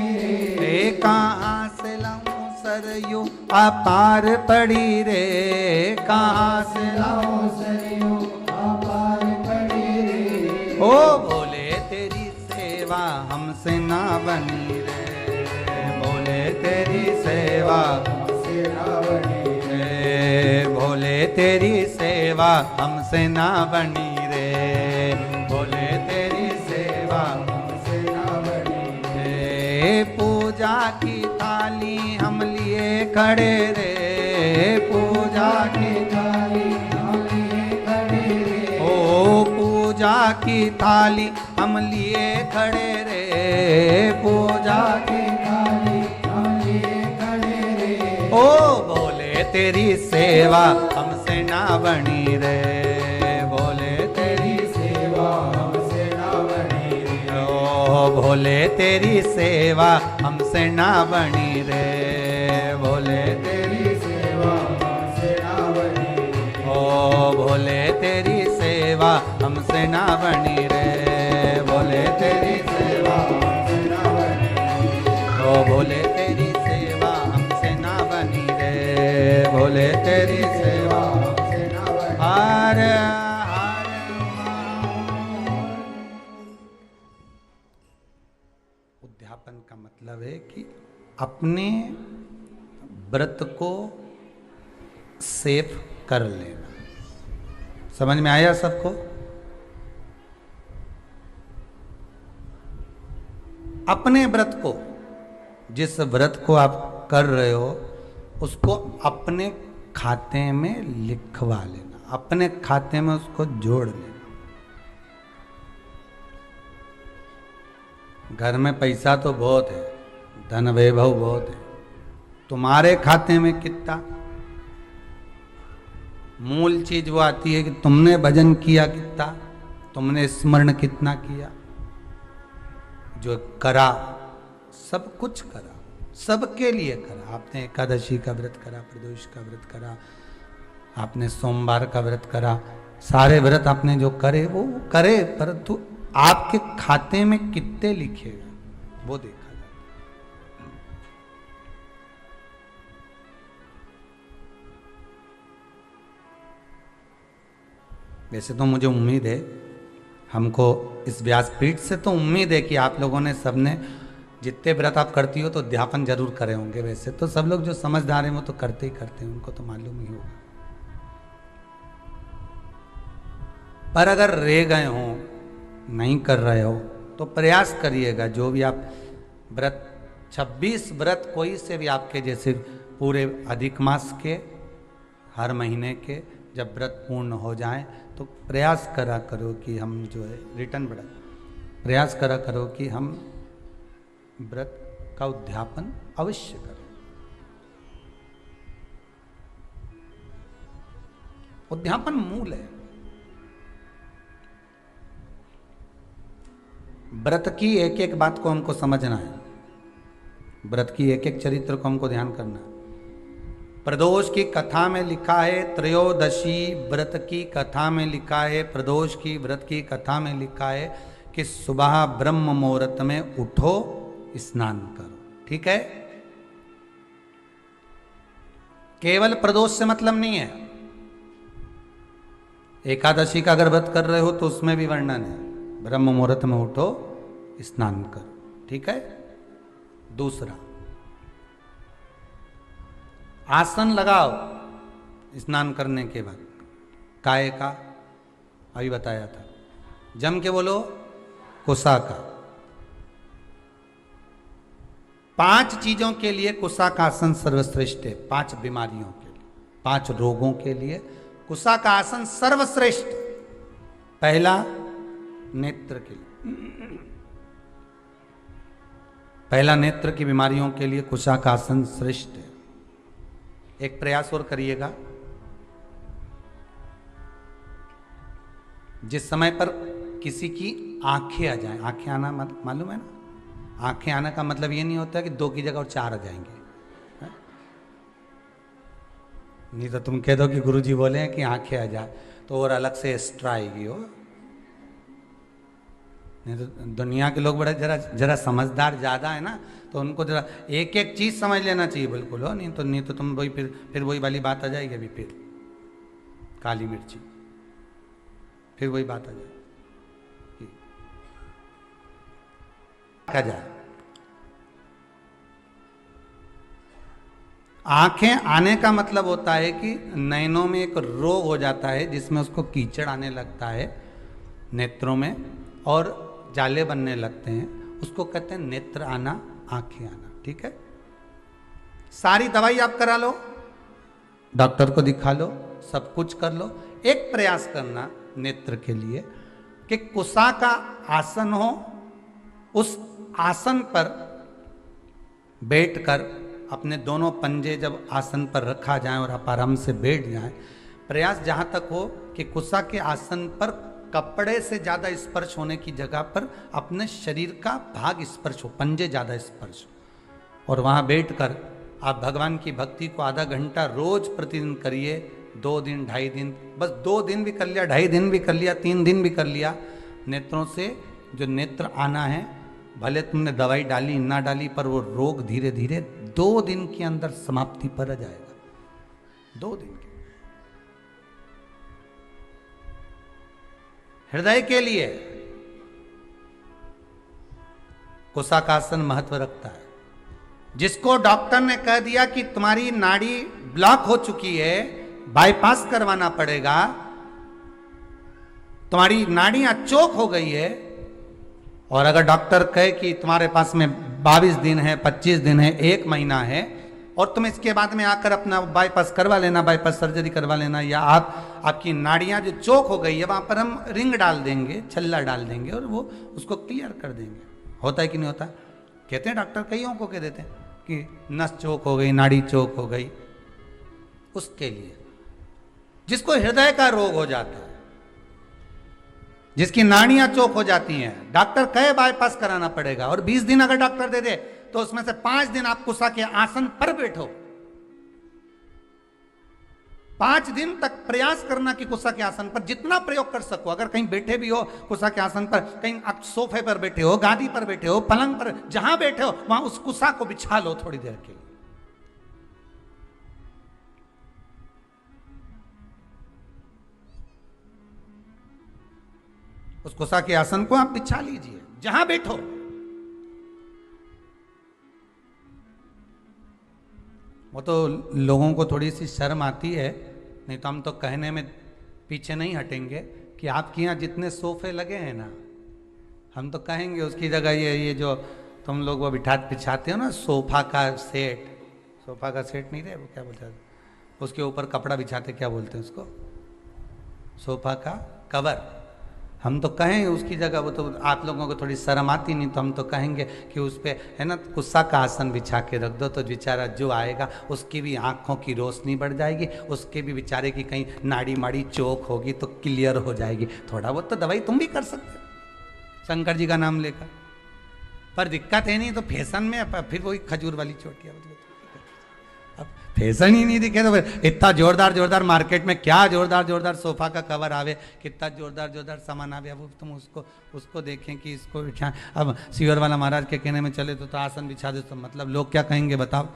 रे, कहाँ से लाऊं सरयू अपार पड़ी रे, कहाँ से लाऊं सरयू अपार पड़ी रे। ओ बोले तेरी सेवा हमसे ना बनी रे, बोले तेरी सेवा हमसे ना बनी रे, बोले तेरी सेवा हमसे ना बनी रे, बोले तेरी सेवा हमसे ना बनी रे। पूजा की थाली हम लिए खड़े रे, पूजा की थाली हम लिए खड़े रे, ओ पूजा की थाली हम लिए खड़े रे, पूजा की थाली हम लिए खड़े रे। ओ बोले तेरी सेवा हमसे ना बनी रे, बोले तेरी सेवा हमसे ना बनी रे, ओ भोले तेरी सेवा हमसे ना बनी रे, भोले तेरी सेवा हमसे ना बनी रे, ओ भोले तेरी सेवा हमसे ना बनी रे, भोले तेरी सेवा हमसे ना बनी रे, ओ भोले तेरी सेवा हमसे ना बनी रे, भोले तेरी सेवा हमसे ना बनी। हर हर उद्यापन का मतलब है कि अपने व्रत को सेफ कर लेना। समझ में आया सबको? अपने व्रत को, जिस व्रत को आप कर रहे हो उसको अपने खाते में लिखवा लेना, अपने खाते में उसको जोड़ लेना। घर में पैसा तो बहुत है, धन वैभव बहुत है, तुम्हारे खाते में कितना? मूल चीज वो आती है कि तुमने भजन किया कितना, तुमने स्मरण कितना किया, जो करा सब कुछ करा, सबके लिए करा। आपने एकादशी का व्रत करा, प्रदोष का व्रत करा, आपने सोमवार का व्रत करा, सारे व्रत आपने जो करे वो करे, परंतु आपके खाते में कितने लिखे वो देखा जाए। वैसे तो मुझे उम्मीद है, हमको इस व्यासपीठ से तो उम्मीद है कि आप लोगों ने सबने जितने व्रत आप करती हो तो अध्यापन जरूर करे होंगे। वैसे तो सब लोग जो समझदार हैं वो तो करते ही करते हैं, उनको तो मालूम ही होगा। पर अगर रह गए हो, नहीं कर रहे हो, तो प्रयास करिएगा। जो भी आप व्रत 26 व्रत कोई से भी आपके जैसे पूरे अधिक मास के हर महीने के जब व्रत पूर्ण हो जाएं तो प्रयास करा करो कि हम जो है रिटर्न व्रत, प्रयास करा करो कि हम व्रत का उद्यापन अवश्य करें। उद्यापन मूल है। व्रत की एक एक बात को हमको समझना है, व्रत की एक एक चरित्र को हमको ध्यान करना है। प्रदोष की कथा में लिखा है, त्रयोदशी व्रत की कथा में लिखा है, प्रदोष की व्रत की कथा में लिखा है कि सुबह ब्रह्म मुहूर्त में उठो, स्नान करो। ठीक है, केवल प्रदोष से मतलब नहीं है। एकादशी का अगर व्रत कर रहे हो तो उसमें भी वर्णन है, ब्रह्म मुहूर्त में उठो, स्नान करो। ठीक है। दूसरा, आसन लगाओ स्नान करने के बाद, काय का अभी बताया था, जम के बोलो कुसा का। 5 चीजों के लिए कुसा का आसन सर्वश्रेष्ठ है। 5 बीमारियों के लिए, 5 रोगों के लिए कुसा का आसन सर्वश्रेष्ठ। पहला, नेत्र के लिए, पहला, नेत्र की बीमारियों के लिए कुशा का आसन श्रेष्ठ है। एक प्रयास और करिएगा। जिस समय पर किसी की आंखें आ जाएं, आंखें आना मालूम है ना, आंखें आने का मतलब ये नहीं होता कि 2 की जगह और 4 आ जाएंगे। नहीं तो तुम कह दो कि गुरुजी बोले हैं कि आंखें आ जाए तो और अलग से एक्स्ट्रा आएगी हो। नहीं तो दुनिया के लोग बड़े जरा जरा समझदार ज़्यादा है ना, तो उनको जरा एक एक चीज़ समझ लेना चाहिए बिल्कुल हो। नहीं तो तुम वही फिर वही वाली बात आ जाएगी। अभी फिर काली मिर्ची, फिर वही बात आ जाएगी। क्या जाए, आंखें आने का मतलब होता है कि नयनों में एक रोग हो जाता है जिसमें उसको कीचड़ आने लगता है नेत्रों में और जाले बनने लगते हैं, उसको कहते हैं नेत्र आना, आंखें आना। ठीक है, सारी दवाई आप करा लो, डॉक्टर को दिखा लो, सब कुछ कर लो, एक प्रयास करना नेत्र के लिए कि कुशा का आसन हो, उस आसन पर बैठकर अपने दोनों पंजे जब आसन पर रखा जाए और आप आराम से बैठ जाएं, प्रयास जहां तक हो कि कुशा के आसन पर कपड़े से ज़्यादा स्पर्श होने की जगह पर अपने शरीर का भाग स्पर्श हो, पंजे ज़्यादा स्पर्श हो, और वहाँ बैठकर आप भगवान की भक्ति को आधा घंटा रोज प्रतिदिन करिए। 2 दिन 2.5 दिन, बस 2 दिन भी कर लिया, 2.5 दिन भी कर लिया, 3 दिन भी कर लिया, नेत्रों से जो नेत्र आना है, भले तुमने दवाई डाली ना डाली, पर वो रोग धीरे धीरे 2 दिन के अंदर समाप्ति पर आ जाएगा। 2 दिन के। हृदय के लिए कुशाकासन महत्व रखता है। जिसको डॉक्टर ने कह दिया कि तुम्हारी नाड़ी ब्लॉक हो चुकी है, बाईपास करवाना पड़ेगा, तुम्हारी नाड़ियां चोक हो गई है, और अगर डॉक्टर कहे कि तुम्हारे पास में 22 दिन है, 25 दिन है, 1 महीना है, और तुम इसके बाद में आकर अपना बाईपास करवा लेना, बाईपास सर्जरी करवा लेना, या आपकी नाड़ियां जो चोक हो गई है वहां पर हम रिंग डाल देंगे, छल्ला डाल देंगे और वो उसको क्लियर कर देंगे। होता है कि नहीं होता? कहते हैं डॉक्टर, कईयों को कह देते हैं कि नस चोक हो गई, नाड़ी चोक हो गई। उसके लिए जिसको हृदय का रोग हो जाता है, जिसकी नाड़ियां चोक हो जाती हैं, डॉक्टर कहे बाईपास कराना पड़ेगा, और 20 दिन अगर डॉक्टर दे दे तो उसमें से 5 दिन आप कुशा के आसन पर बैठो। 5 दिन तक प्रयास करना कि कुशा के आसन पर जितना प्रयोग कर सको। अगर कहीं बैठे भी हो कुशा के आसन पर, कहीं आप सोफे पर बैठे हो, गादी पर बैठे हो, पलंग पर, जहां बैठे हो वहां उस कुशा को बिछा लो थोड़ी देर के लिए। उस कुशा के आसन को आप बिछा लीजिए जहां बैठो। वो तो लोगों को थोड़ी सी शर्म आती है, नहीं तो हम तो कहने में पीछे नहीं हटेंगे कि आपके यहाँ जितने सोफे लगे हैं ना, हम तो कहेंगे उसकी जगह ये जो तुम लोग वो बिछाते हो ना, सोफा का सेट, सोफा का सेट नहीं रहे, वो क्या बोलते हैं उसके ऊपर कपड़ा बिछाते, क्या बोलते हैं उसको, सोफा का कवर। हम तो कहें उसकी जगह, वो तो आप लोगों को थोड़ी शर्म आती, नहीं तो हम तो कहेंगे कि उस पर है ना कुशा का आसन बिछा के रख दो, तो बेचारा जो आएगा उसकी भी आंखों की रोशनी बढ़ जाएगी, उसके भी बेचारे की कहीं नाड़ी माड़ी चोक होगी तो क्लियर हो जाएगी। थोड़ा बहुत तो दवाई तुम भी कर सकते हो शंकर जी का नाम लेकर, पर दिक्कत है नहीं तो फैशन में फिर वही खजूर वाली चोटियाँ। अब फैशन ही नहीं दिखे तो फिर इतना जोरदार जोरदार मार्केट में क्या जोरदार जोरदार सोफा का कवर आवे, कितना जोरदार जोरदार सामान आवे, अब तुम उसको देखें कि इसको बिछा। अब सीवर वाला महाराज के कहने में चले तो आसन बिछा दे, तो मतलब लोग क्या कहेंगे बताओ,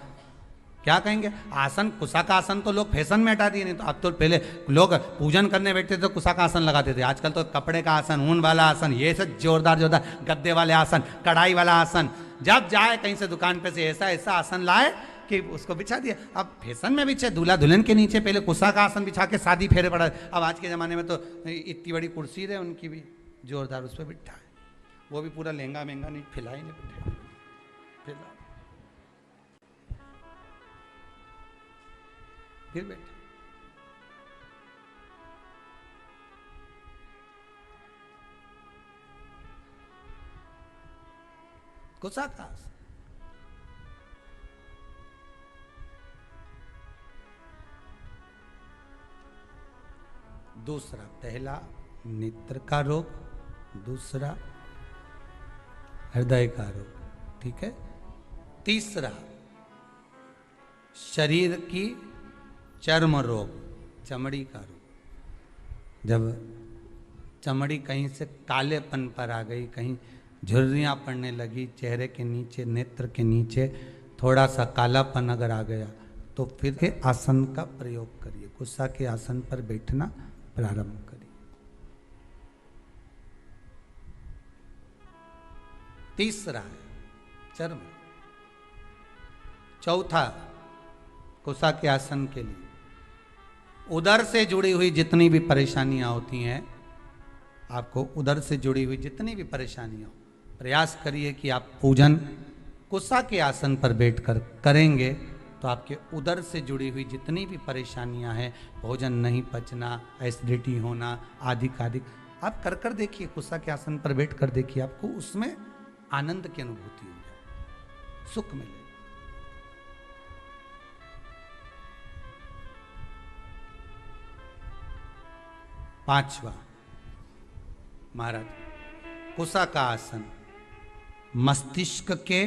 क्या कहेंगे? आसन, कुशा का आसन तो लोग फैशन में हटा दिए, नहीं तो अब तो पहले लोग पूजन करने बैठते थे तो कुशा का आसन लगाते थे, आजकल तो कपड़े का आसन, ऊन वाला आसन, ये सब जोरदार जोरदार गद्दे वाले आसन, कढ़ाई वाला आसन, जब जाए कहीं से दुकान पे से ऐसा ऐसा आसन लाए कि उसको बिछा दिया। अब फैशन में बिछे, दूल्हा दुल्हन के नीचे पहले कुशा का आसन बिछा के शादी फेरे पड़ा। अब आज के ज़माने में तो इतनी बड़ी कुर्सी रहे उनकी भी जोरदार, उस पर बिठा है, वो भी पूरा लहंगा महंगा नहीं, फिलाई नहीं बिठा, फिला फिर बैठे। कुशा का आसन दूसरा, पहला नेत्र का रोग, दूसरा हृदय का रोग, ठीक है। तीसरा शरीर की चर्म रोग, चमड़ी का रोग। जब चमड़ी कहीं से कालेपन पर आ गई, कहीं झुर्रियाँ पड़ने लगी, चेहरे के नीचे, नेत्र के नीचे थोड़ा सा कालापन अगर आ गया, तो फिर के आसन का प्रयोग करिए, कुसा के आसन पर बैठना प्रारंभ करिए। तीसरा है चर्म। चौथा, कुसा के आसन के लिए उदर से जुड़ी हुई जितनी भी परेशानियां होती हैं, आपको उदर से जुड़ी हुई जितनी भी परेशानियां हो, प्रयास करिए कि आप पूजन कुसा के आसन पर बैठकर करेंगे तो आपके उदर से जुड़ी हुई जितनी भी परेशानियां हैं, भोजन नहीं पचना, एसिडिटी होना आदि आदि, आप कर कर देखिए, कुसा के आसन पर बैठ कर देखिए, आपको उसमें आनंद की अनुभूति हो जाए, सुख मिले। पांचवा, महाराज, कुसा का आसन मस्तिष्क के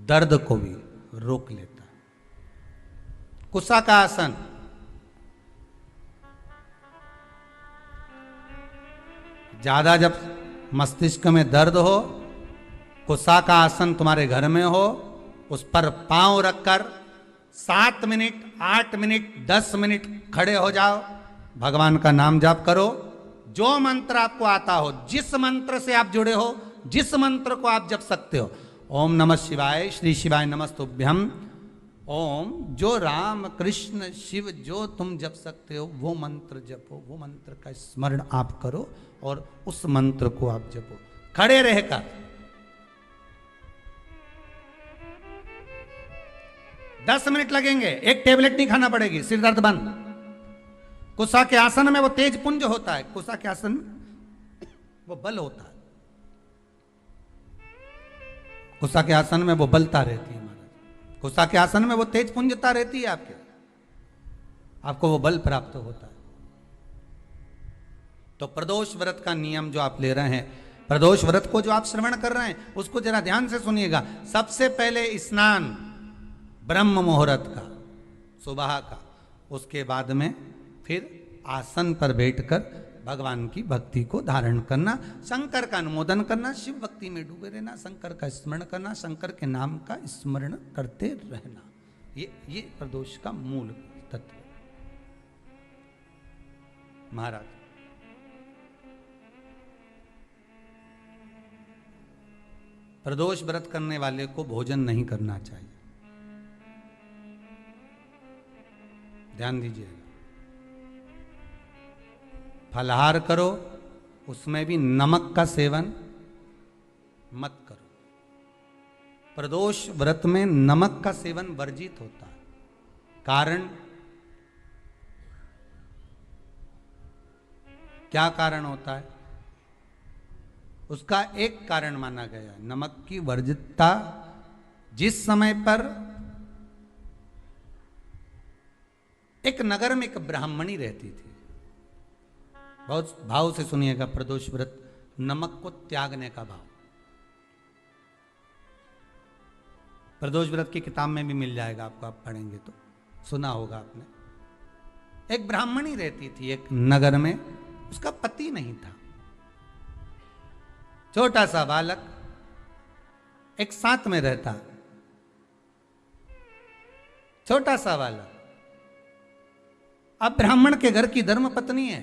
दर्द को भी रोक लेता है। कुसा का आसन ज्यादा जब मस्तिष्क में दर्द हो, कुसा का आसन तुम्हारे घर में हो, उस पर पांव रखकर 7 मिनट, 8 मिनट, 10 मिनट खड़े हो जाओ, भगवान का नाम जाप करो, जो मंत्र आपको आता हो, जिस मंत्र से आप जुड़े हो, जिस मंत्र को आप जप सकते हो, ओम नमः शिवाय, श्री शिवाय नमस्तुभ्यम, ओम, जो राम कृष्ण शिव जो तुम जप सकते हो वो मंत्र जपो, वो मंत्र का स्मरण आप करो और उस मंत्र को आप जपो खड़े रहकर। 10 मिनट लगेंगे, एक टेबलेट नहीं खाना पड़ेगी, सिर दर्द बंद। कुसा के आसन में वो तेज पुंज होता है, कुसा के आसन में वो बल होता है, कुसा के आसन में वो बलता रहती है महाराज, कुसा के आसन में वो तेज पुंजता रहती है, आपको वो बल प्राप्त होता है। तो प्रदोष व्रत का नियम जो आप ले रहे हैं, प्रदोष व्रत को जो आप श्रवण कर रहे हैं, उसको जरा ध्यान से सुनिएगा। सबसे पहले स्नान ब्रह्म मुहूर्त का, सुबह का, उसके बाद में फिर आसन पर बैठकर भगवान की भक्ति को धारण करना, शंकर का अनुमोदन करना, शिव भक्ति में डूबे रहना, शंकर का स्मरण करना, शंकर के नाम का स्मरण करते रहना, ये प्रदोष का मूल तत्व है महाराज। प्रदोष व्रत करने वाले को भोजन नहीं करना चाहिए, ध्यान दीजिएगा। फलाहार करो, उसमें भी नमक का सेवन मत करो। प्रदोष व्रत में नमक का सेवन वर्जित होता है। कारण क्या कारण होता है? उसका एक कारण माना गया है, नमक की वर्जितता। जिस समय पर एक नगर में एक ब्राह्मणी रहती थी, बहुत भाव से सुनिएगा, प्रदोष व्रत, नमक को त्यागने का भाव। प्रदोष व्रत की किताब में भी मिल जाएगा आपको, आप पढ़ेंगे तो सुना होगा आपने। एक ब्राह्मणी रहती थी एक नगर में, उसका पति नहीं था, छोटा सा बालक एक साथ में रहता, छोटा सा बालक। अब ब्राह्मण के घर की धर्म पत्नी है,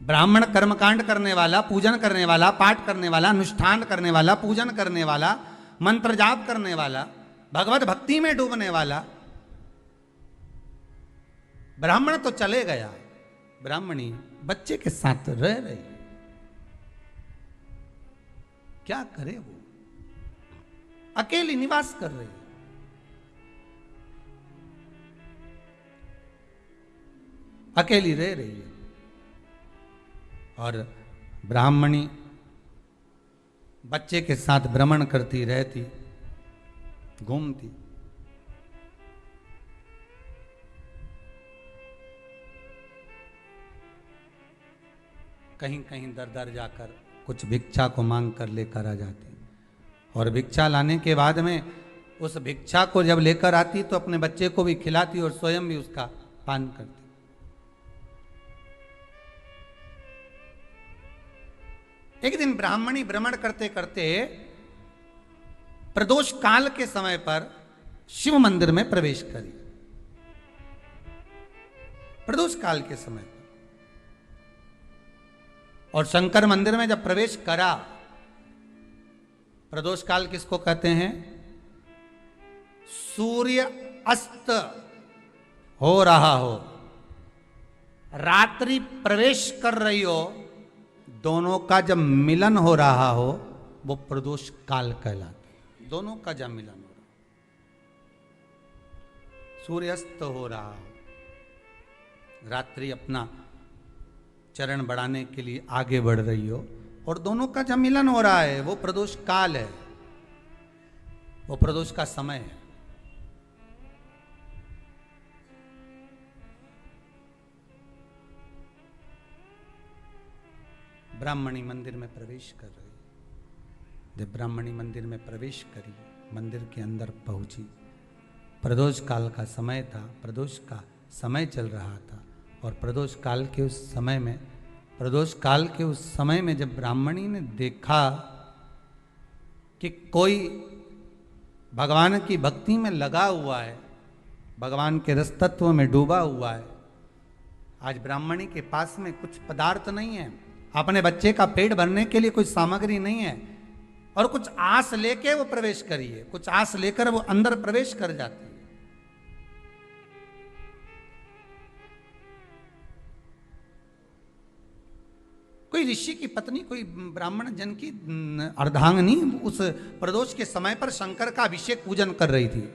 ब्राह्मण कर्मकांड करने वाला, पूजन करने वाला, पाठ करने वाला, अनुष्ठान करने वाला, पूजन करने वाला, मंत्र जाप करने वाला, भगवत भक्ति में डूबने वाला। ब्राह्मण तो चले गया, ब्राह्मणी बच्चे के साथ रह रही, क्या करे वो, अकेली निवास कर रही, अकेली रह रही है। और ब्राह्मणी बच्चे के साथ भ्रमण करती रहती, घूमती। कहीं कहीं दर दर जाकर कुछ भिक्षा को मांग कर लेकर आ जाती, और भिक्षा लाने के बाद में उस भिक्षा को जब लेकर आती तो अपने बच्चे को भी खिलाती और स्वयं भी उसका पान करती। एक दिन ब्राह्मणी भ्रमण करते करते प्रदोष काल के समय पर शिव मंदिर में प्रवेश करी। प्रदोष काल के समय पर, और शंकर मंदिर में जब प्रवेश करा, प्रदोष काल किसको कहते हैं? सूर्य अस्त हो रहा हो, रात्रि प्रवेश कर रही हो, दोनों का जब मिलन हो रहा हो वो प्रदोष काल कहलाता है। दोनों का जब मिलन हो रहा, सूर्यास्त हो रहा हो, रात्रि अपना चरण बढ़ाने के लिए आगे बढ़ रही हो, और दोनों का जब मिलन हो रहा है वो प्रदोष काल है, वो प्रदोष का समय है। ब्राह्मणी मंदिर में प्रवेश कर रही, जब ब्राह्मणी मंदिर में प्रवेश करी, मंदिर के अंदर पहुंची, प्रदोष काल का समय था, प्रदोष का समय चल रहा था, और प्रदोष काल के उस समय में, प्रदोष काल के उस समय में जब ब्राह्मणी ने देखा कि कोई भगवान की भक्ति में लगा हुआ है, भगवान के रस तत्व में डूबा हुआ है, आज ब्राह्मणी के पास में कुछ पदार्थ नहीं है, अपने बच्चे का पेट भरने के लिए कोई सामग्री नहीं है, और कुछ आस लेके वो प्रवेश करी है, कुछ आस लेकर वो अंदर प्रवेश कर जाती है। कोई ऋषि की पत्नी, कोई ब्राह्मण जन की अर्धांगिनी उस प्रदोष के समय पर शंकर का अभिषेक पूजन कर रही थी,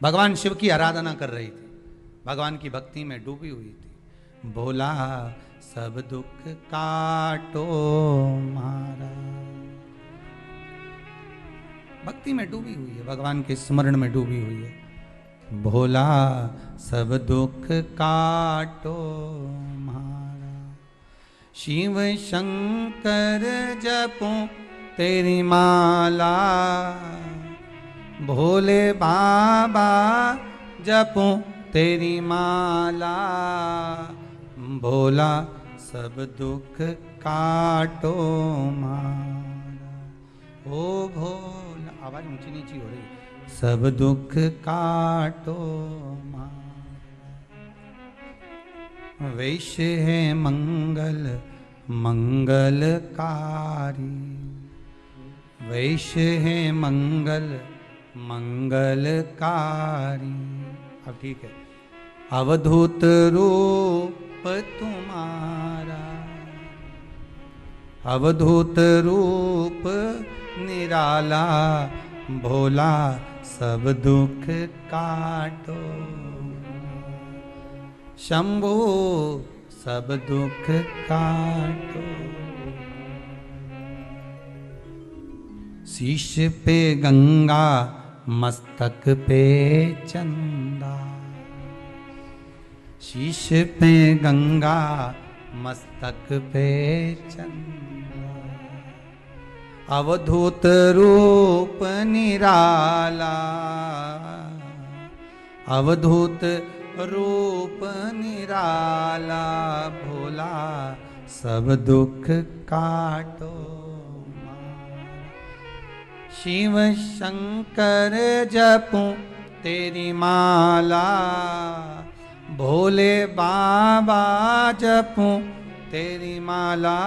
भगवान शिव की आराधना कर रही थी, भगवान की भक्ति में डूबी हुई थी। भोला सब दुख काटो मारा, भक्ति में डूबी हुई है, भगवान के स्मरण में डूबी हुई है। भोला सब दुख काटो मारा, शिव शंकर जपो तेरी माला, भोले बाबा जपो तेरी माला, भोला सब दुख काटो मारा। ओ भोला, आवाज ऊंची नीची हो रही, सब दुख काटो मारा। वैश्य है मंगल मंगलकारी, वैश्य है मंगल मंगलकारी। अब ठीक है। अवधूत रूप तुम्हारा, अवधूत रूप निराला, भोला सब दुख काटो, शंभु सब दुख काटो। शीश पे गंगा मस्तक पे चंदा, शीश पे गंगा मस्तक पे चंदा, अवधूत रूप निराला, अवधूत रूप निराला, भोला सब दुख काटो। शिव शंकर जपूं तेरी माला, भोले बाबा जपूं तेरी माला,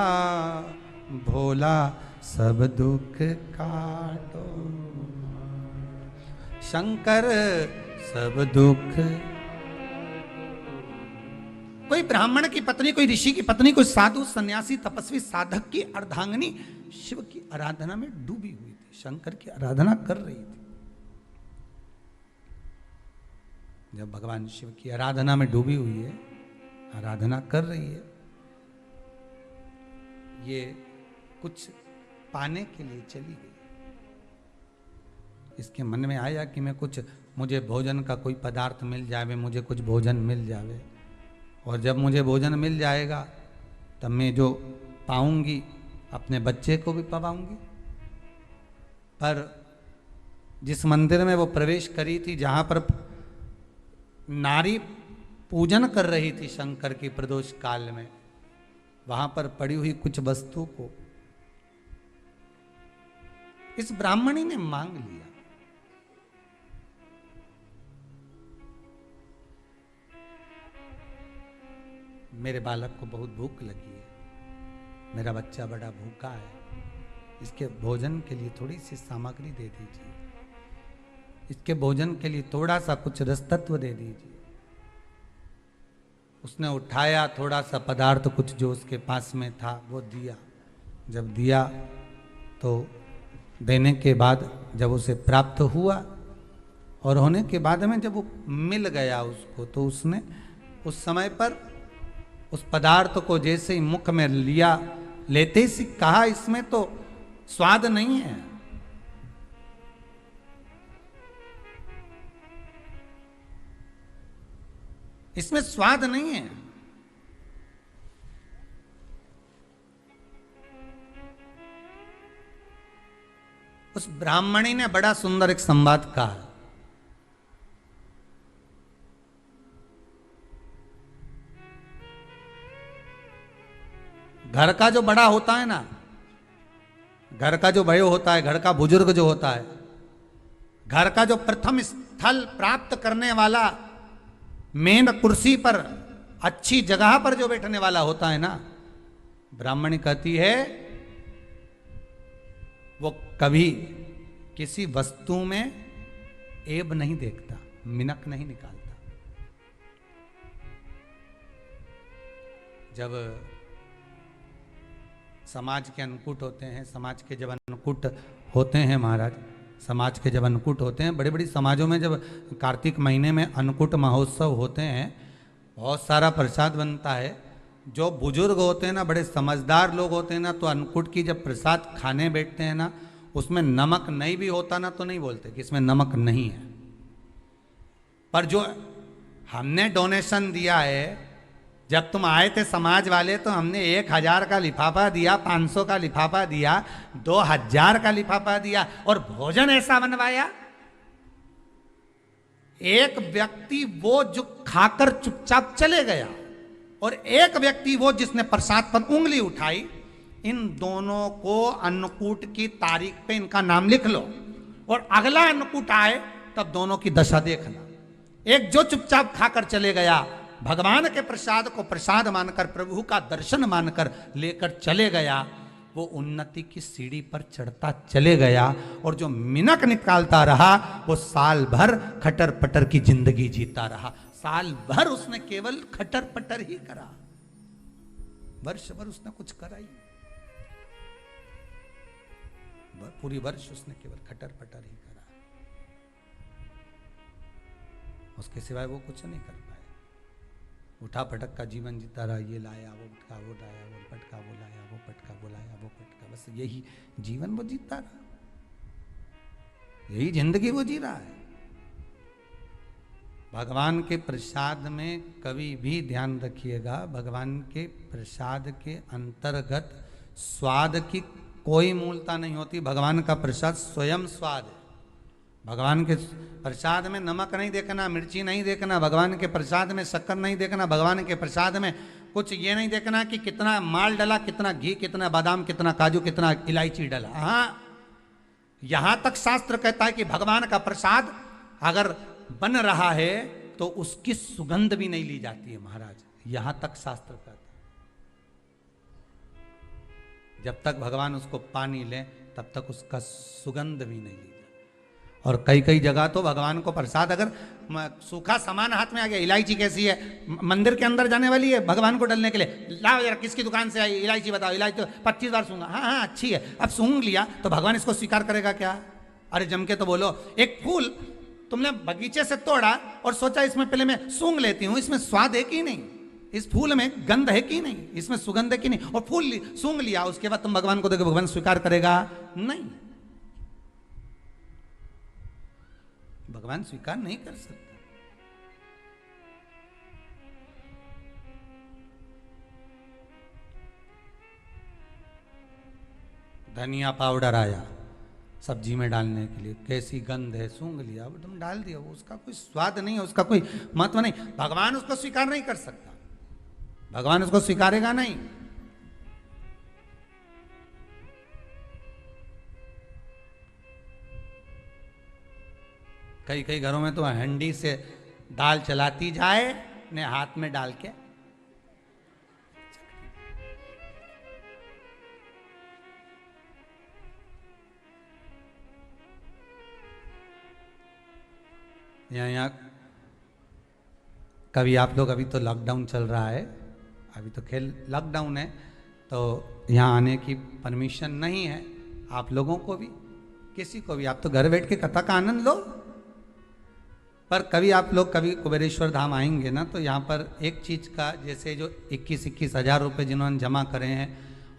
भोला सब दुख काटो। शंकर सब दुख। कोई ब्राह्मण की पत्नी, कोई ऋषि की पत्नी, कोई साधु सन्यासी तपस्वी साधक की अर्धांगिनी शिव की आराधना में डूबी हुई थी, शंकर की आराधना कर रही थी। जब भगवान शिव की आराधना में डूबी हुई है, आराधना कर रही है, ये कुछ पाने के लिए चली गई। इसके मन में आया कि मैं कुछ, मुझे भोजन का कोई पदार्थ मिल जावे, मुझे कुछ भोजन मिल जावे, और जब मुझे भोजन मिल जाएगा तब मैं जो पाऊंगी अपने बच्चे को भी पाऊंगी। पर जिस मंदिर में वो प्रवेश करी थी, जहां पर नारी पूजन कर रही थी शंकर की प्रदोष काल में, वहां पर पड़ी हुई कुछ वस्तु को इस ब्राह्मणी ने मांग लिया। मेरे बालक को बहुत भूख लगी है, मेरा बच्चा बड़ा भूखा है, इसके भोजन के लिए थोड़ी सी सामग्री दे दीजिए, इसके भोजन के लिए थोड़ा सा कुछ रसतत्व दे दीजिए। उसने उठाया थोड़ा सा पदार्थ, कुछ जो उसके पास में था वो दिया। जब दिया तो देने के बाद जब उसे प्राप्त हुआ और होने के बाद में जब वो मिल गया उसको, तो उसने उस समय पर उस पदार्थ को जैसे ही मुख में लिया, लेते ही कहा इसमें तो स्वाद नहीं है। इसमें स्वाद नहीं है। उस ब्राह्मणी ने बड़ा सुंदर एक संवाद कहा। घर का जो बड़ा होता है ना, घर का जो भयो होता है, घर का बुजुर्ग जो होता है, घर का जो प्रथम स्थल प्राप्त करने वाला, मेन कुर्सी पर अच्छी जगह पर जो बैठने वाला होता है ना, ब्राह्मणी कहती है वो कभी किसी वस्तु में ऐब नहीं देखता, मिनक नहीं निकालता। जब समाज के अन्नकूट होते हैं, समाज के जब अन्नकूट होते हैं महाराज, समाज के जब अन्नकूट होते हैं, बड़ी बड़ी समाजों में जब कार्तिक महीने में अन्नकूट महोत्सव होते हैं, बहुत सारा प्रसाद बनता है। जो बुजुर्ग होते हैं ना, बड़े समझदार लोग होते हैं ना, तो अन्नकूट की जब प्रसाद खाने बैठते हैं ना, उसमें नमक नहीं भी होता ना, तो नहीं बोलते कि इसमें नमक नहीं है। पर जो हमने डोनेशन दिया है, जब तुम आए थे समाज वाले, तो हमने 1000 का लिफाफा दिया, 500 का लिफाफा दिया, 2000 का लिफाफा दिया, और भोजन ऐसा बनवाया। एक व्यक्ति वो जो खाकर चुपचाप चले गया, और एक व्यक्ति वो जिसने प्रसाद पर उंगली उठाई। इन दोनों को अन्नकूट की तारीख पे इनका नाम लिख लो, और अगला अन्नकूट आए तब दोनों की दशा देखना। एक जो चुपचाप खाकर चले गया, भगवान के प्रसाद को प्रसाद मानकर, प्रभु का दर्शन मानकर लेकर चले गया, वो उन्नति की सीढ़ी पर चढ़ता चले गया। और जो मिनक निकालता रहा, वो साल भर खटर पटर की जिंदगी जीता रहा। साल भर उसने केवल खटर पटर ही करा, वर्ष भर उसने कुछ करा ही, पूरी वर्ष उसने केवल खटर पटर ही करा, उसके सिवाय वो कुछ नहीं कर पाया। उठा पटक का जीवन जीता रहा, ये लाया वो पटका, वो लाया वो पटका, वो लाया वो पटका, वो लाया वो पटका, बस यही जीवन वो जीता रहा, यही जिंदगी वो जी रहा है। भगवान के प्रसाद में कभी भी ध्यान रखिएगा, भगवान के प्रसाद के अंतर्गत स्वाद की कोई मूलता नहीं होती। भगवान का प्रसाद स्वयं स्वाद है। भगवान के प्रसाद में नमक नहीं देखना, मिर्ची नहीं देखना, भगवान के प्रसाद में शक्कर नहीं देखना, भगवान के प्रसाद में कुछ ये नहीं देखना कि कितना माल डला, कितना घी, कितना बादाम, कितना काजू, कितना इलायची डला। हाँ, यहां तक शास्त्र कहता है कि भगवान का प्रसाद अगर बन रहा है तो उसकी सुगंध भी नहीं ली जाती है महाराज, यहां तक शास्त्र कहता है। जब तक भगवान उसको पानी ले तब तक उसका सुगंध भी नहीं ली जाती। और कई कई जगह तो भगवान को प्रसाद अगर सूखा सामान हाथ में आ गया, इलायची कैसी है, मंदिर के अंदर जाने वाली है भगवान को डलने के लिए, लाओ जरा किसकी दुकान से आई इलायची बताओ, इलायची तो 25 बार सूंघा, हाँ हाँ अच्छी है, अब सूंघ लिया तो भगवान इसको स्वीकार करेगा क्या? अरे जम के तो बोलो, एक फूल तुमने बगीचे से तोड़ा और सोचा इसमें पहले मैं सूंघ लेती हूं, इसमें स्वाद है कि नहीं, इस फूल में गंध है कि नहीं, इसमें सुगंध है कि नहीं, और फूल सूंघ लिया, उसके बाद तुम भगवान को देखो, भगवान स्वीकार करेगा? नहीं, भगवान स्वीकार नहीं कर सकता। धनिया पाउडर आया सब्जी में डालने के लिए, कैसी गंध है, सूंघ लिया, अब तुम डाल दिया, वो उसका कोई स्वाद नहीं है, उसका कोई महत्व नहीं, भगवान उसको स्वीकार नहीं कर सकता, भगवान उसको स्वीकारेगा नहीं। कई कई घरों में तो हंडी से दाल चलाती जाए ने हाथ में डाल के, यहाँ कभी आप लोग, अभी तो लॉकडाउन चल रहा है, अभी तो खेल लॉकडाउन है, तो यहाँ आने की परमिशन नहीं है आप लोगों को भी, किसी को भी। आप तो घर बैठ के कथा का आनंद लो। पर कभी आप लोग कभी कुबेरेश्वर धाम आएंगे ना, तो यहाँ पर एक चीज़ का, जैसे जो 21-21 हज़ार रुपये जिन्होंने जमा करे हैं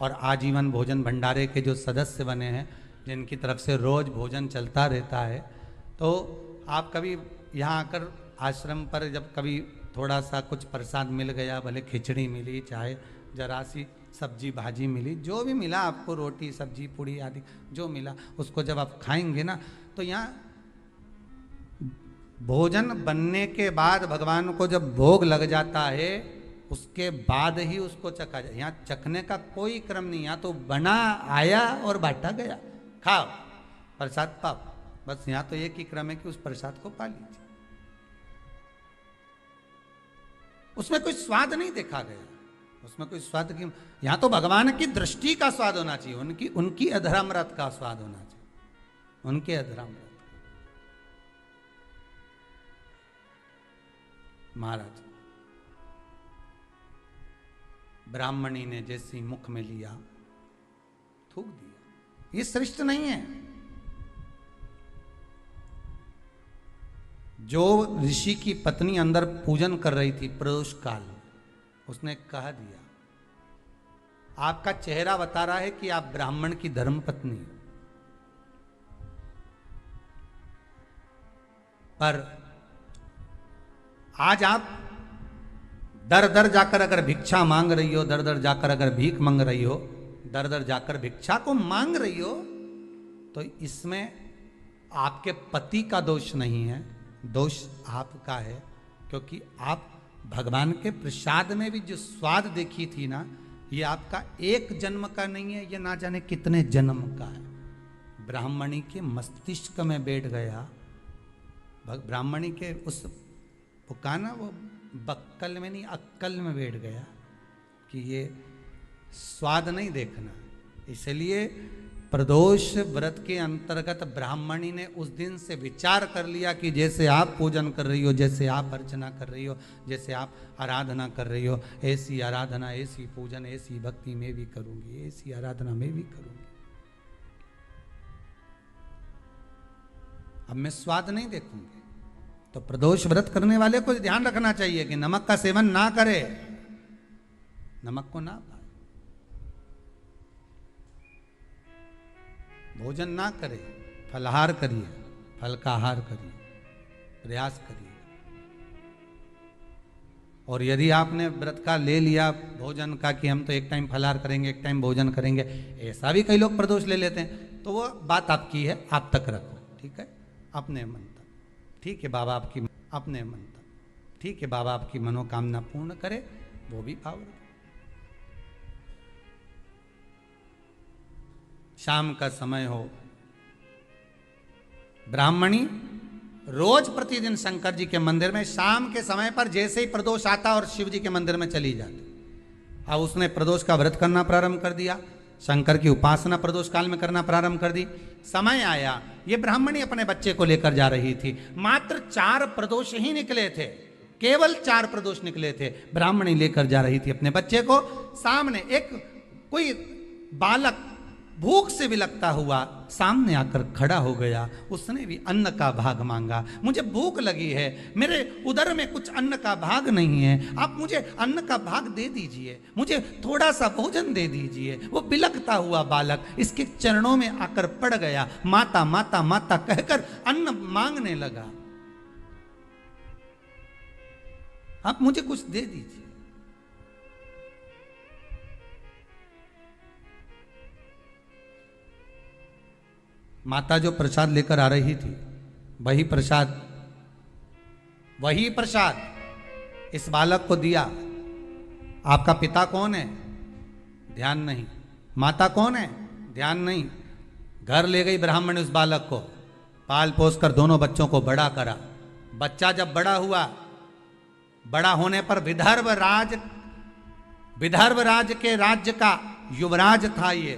और आजीवन भोजन भंडारे के जो सदस्य बने हैं, जिनकी तरफ से रोज़ भोजन चलता रहता है, तो आप कभी यहाँ आकर आश्रम पर जब कभी थोड़ा सा कुछ प्रसाद मिल गया, भले खिचड़ी मिली, चाहे जरा सी सब्जी भाजी मिली, जो भी मिला आपको, रोटी सब्जी पूड़ी आदि जो मिला, उसको जब आप खाएंगे ना, तो यहाँ भोजन बनने के बाद भगवान को जब भोग लग जाता है, उसके बाद ही उसको चखा जाए। यहाँ चखने का कोई क्रम नहीं, यहाँ तो बना आया और बांटा गया, खाओ प्रसाद पाओ, बस यहाँ तो एक ही क्रम है कि उस प्रसाद को पा लीजिए। उसमें कोई स्वाद नहीं देखा गया, उसमें कोई स्वाद की, यहाँ तो भगवान की दृष्टि का स्वाद होना चाहिए, उनकी अधरामृत का स्वाद होना चाहिए, उनके अधरामृत। महाराज ब्राह्मणी ने जैसी मुख में लिया थूक दिया, ये श्रेष्ठ नहीं है। जो ऋषि की पत्नी अंदर पूजन कर रही थी प्रदोष काल, उसने कह दिया, आपका चेहरा बता रहा है कि आप ब्राह्मण की धर्म पत्नी, पर आज आप दर दर जाकर अगर भिक्षा मांग रही हो, दर दर जाकर अगर भीख मांग रही हो, दर दर जाकर भिक्षा को मांग रही हो, तो इसमें आपके पति का दोष नहीं है, दोष आपका है, क्योंकि आप भगवान के प्रसाद में भी जो स्वाद देखी थी ना, ये आपका एक जन्म का नहीं है, ये ना जाने कितने जन्म का है। ब्राह्मणी के मस्तिष्क में बैठ गया, ब्राह्मणी के उस वो कहा ना, वो बक्कल में नहीं अक्कल में बैठ गया कि ये स्वाद नहीं देखना। इसलिए प्रदोष व्रत के अंतर्गत ब्राह्मणी ने उस दिन से विचार कर लिया कि जैसे आप पूजन कर रही हो, जैसे आप अर्चना कर रही हो, जैसे आप आराधना कर रही हो, ऐसी आराधना, ऐसी पूजन, ऐसी भक्ति मैं भी करूंगी, ऐसी आराधना मैं भी करूंगी। अब मैं स्वाद नहीं देखूंगी। तो प्रदोष व्रत करने वाले को ध्यान रखना चाहिए कि नमक का सेवन ना करे, नमक को ना पाए, भोजन ना करे, फलाहार करिए, फल का आहार करिए, प्रयास करिए। और यदि आपने व्रत का ले लिया भोजन का कि हम तो एक टाइम फलाहार करेंगे, एक टाइम भोजन करेंगे, ऐसा भी कई लोग प्रदोष ले लेते हैं, तो वो बात आपकी है, आप तक रखो, ठीक है, अपने मन तक, ठीक है बाबा आपकी, अपने मन तक, ठीक है बाबा आपकी मनोकामना पूर्ण करे, वो भी पावर। शाम का समय हो, ब्राह्मणी रोज प्रतिदिन शंकर जी के मंदिर में शाम के समय पर जैसे ही प्रदोष आता और शिव जी के मंदिर में चली जाती। अब उसने प्रदोष का व्रत करना प्रारंभ कर दिया, शंकर की उपासना प्रदोष काल में करना प्रारंभ कर दी। समय आया, ये ब्राह्मणी अपने बच्चे को लेकर जा रही थी, मात्र 4 प्रदोष ही निकले थे, केवल 4 प्रदोष निकले थे। ब्राह्मणी लेकर जा रही थी अपने बच्चे को, सामने एक कोई बालक भूख से विलकता हुआ सामने आकर खड़ा हो गया। उसने भी अन्न का भाग मांगा, मुझे भूख लगी है, मेरे उदर में कुछ अन्न का भाग नहीं है, आप मुझे अन्न का भाग दे दीजिए, मुझे थोड़ा सा भोजन दे दीजिए। वो बिलकता हुआ बालक इसके चरणों में आकर पड़ गया, माता माता माता कहकर अन्न मांगने लगा, आप मुझे कुछ दे दीजिए। माता जो प्रसाद लेकर आ रही थी, वही प्रसाद इस बालक को दिया। आपका पिता कौन है? ध्यान नहीं। माता कौन है? ध्यान नहीं। घर ले गई ब्राह्मण उस बालक को, पाल पोस कर दोनों बच्चों को बड़ा करा। बच्चा जब बड़ा हुआ, बड़ा होने पर विदर्भ राज के राज्य का युवराज था ये।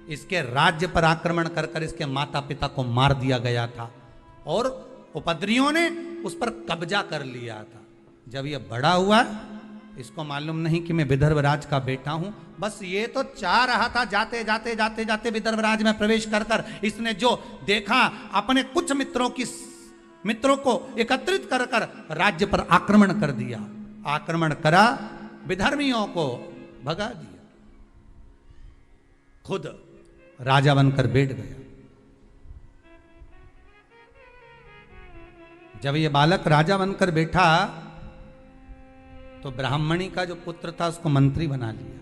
इसके राज्य पर आक्रमण कर कर इसके माता पिता को मार दिया गया था और उपद्रवियों ने उस पर कब्जा कर लिया था। जब ये बड़ा हुआ, इसको मालूम नहीं कि मैं विदर्भ राज का बेटा हूं, बस ये तो चाह रहा था जाते जाते विदर्भ राज में प्रवेश कर कर इसने जो देखा, अपने कुछ मित्रों को एकत्रित कर कर राज्य पर आक्रमण कर दिया। आक्रमण करा, विधर्मियों को भगा दिया, खुद राजा बनकर बैठ गया। जब ये बालक राजा बनकर बैठा तो ब्राह्मणी का जो पुत्र था उसको मंत्री बना लिया।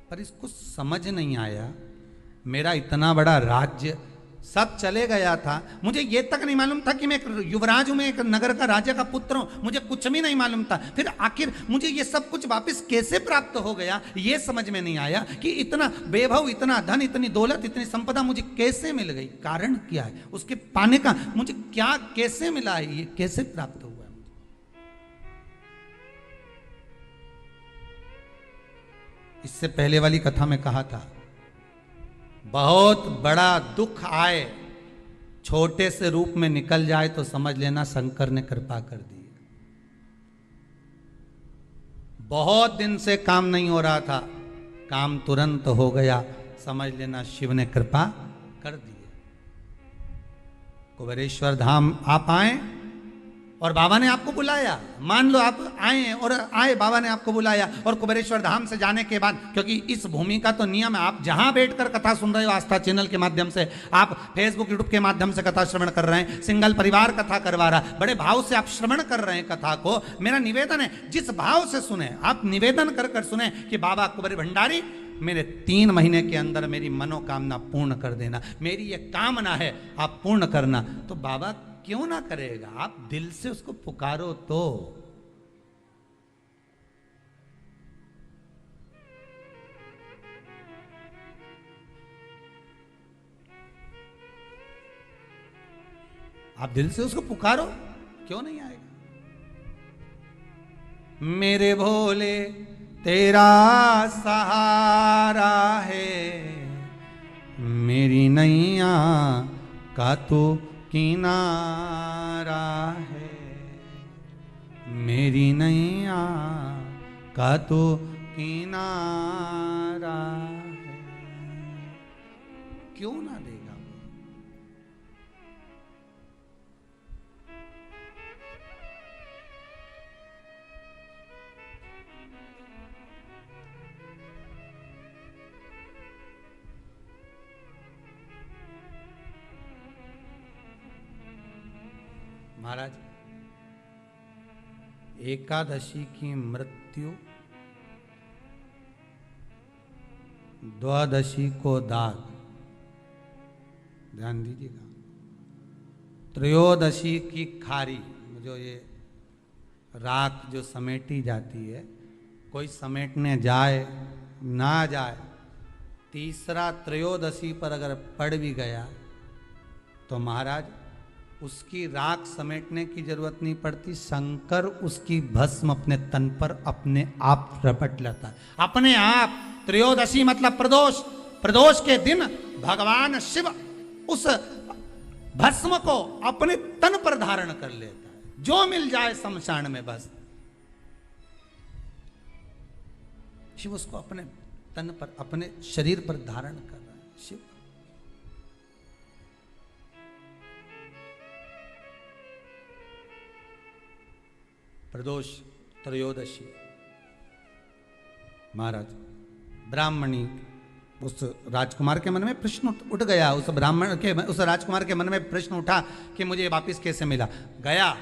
पर इसको समझ नहीं आया, मेरा इतना बड़ा राज्य सब चले गया था, मुझे ये तक नहीं मालूम था कि मैं एक युवराज हूं, मैं एक नगर का राजा का पुत्र हूं, मुझे कुछ भी नहीं मालूम था। फिर आखिर मुझे ये सब कुछ वापस कैसे प्राप्त हो गया, ये समझ में नहीं आया कि इतना वैभव, इतना धन, इतनी दौलत, इतनी संपदा मुझे कैसे मिल गई, कारण क्या है, उसके पाने का मुझे क्या कैसे मिला है, ये कैसे प्राप्त हुआ है। इससे पहले वाली कथा में कहा था, बहुत बड़ा दुख आए, छोटे से रूप में निकल जाए तो समझ लेना शंकर ने कृपा कर दी। बहुत दिन से काम नहीं हो रहा था, काम तुरंत हो गया, समझ लेना शिव ने कृपा कर दी। कुबेरेश्वर धाम आप आए और बाबा ने आपको बुलाया, मान लो आप आए और बाबा ने आपको बुलाया, और कुबेरेश्वर धाम से जाने के बाद, क्योंकि इस भूमि का तो नियम है, आप जहां बैठकर कथा सुन रहे हो, आस्था चैनल के माध्यम से, आप फेसबुक यूट्यूब के माध्यम से कथा श्रवण कर रहे हैं, सिंगल परिवार कथा करवा रहा, बड़े भाव से आप श्रवण कर रहे हैं कथा को। मेरा निवेदन है, जिस भाव से सुने, आप निवेदन कर कर सुने कि बाबा कुबेर भंडारी, मेरे 3 महीने के अंदर मेरी मनोकामना पूर्ण कर देना, मेरी ये कामना है, आप पूर्ण करना। तो बाबा क्यों ना करेगा, आप दिल से उसको पुकारो तो। आप दिल से उसको पुकारो, क्यों नहीं आएगा। मेरे भोले तेरा सहारा है, मेरी नैया का तू किनारा है, मेरी नैया का तो किनारा है, क्यों ना देगा। महाराज, एकादशी की मृत्यु, द्वादशी को दाग, ध्यान दीजिएगा, त्रयोदशी की खारी, जो ये राख जो समेटी जाती है, कोई समेटने जाए ना जाए, तीसरा त्रयोदशी पर अगर पड़ भी गया तो महाराज उसकी राख समेटने की जरूरत नहीं पड़ती, शंकर उसकी भस्म अपने तन पर अपने आप रपट लेता है, अपने आप। त्रयोदशी मतलब प्रदोष, प्रदोष के दिन भगवान शिव उस भस्म को अपने तन पर धारण कर लेता है, जो मिल जाए शमशान में बस शिव उसको अपने तन पर, अपने शरीर पर धारण कर रहा है शिव। प्रदोष त्रयोदशी, महाराज ब्राह्मणी, उस राजकुमार के मन में प्रश्न उठ गया, उस राजकुमार के मन में प्रश्न उठा कि मुझे वापिस कैसे मिला। गया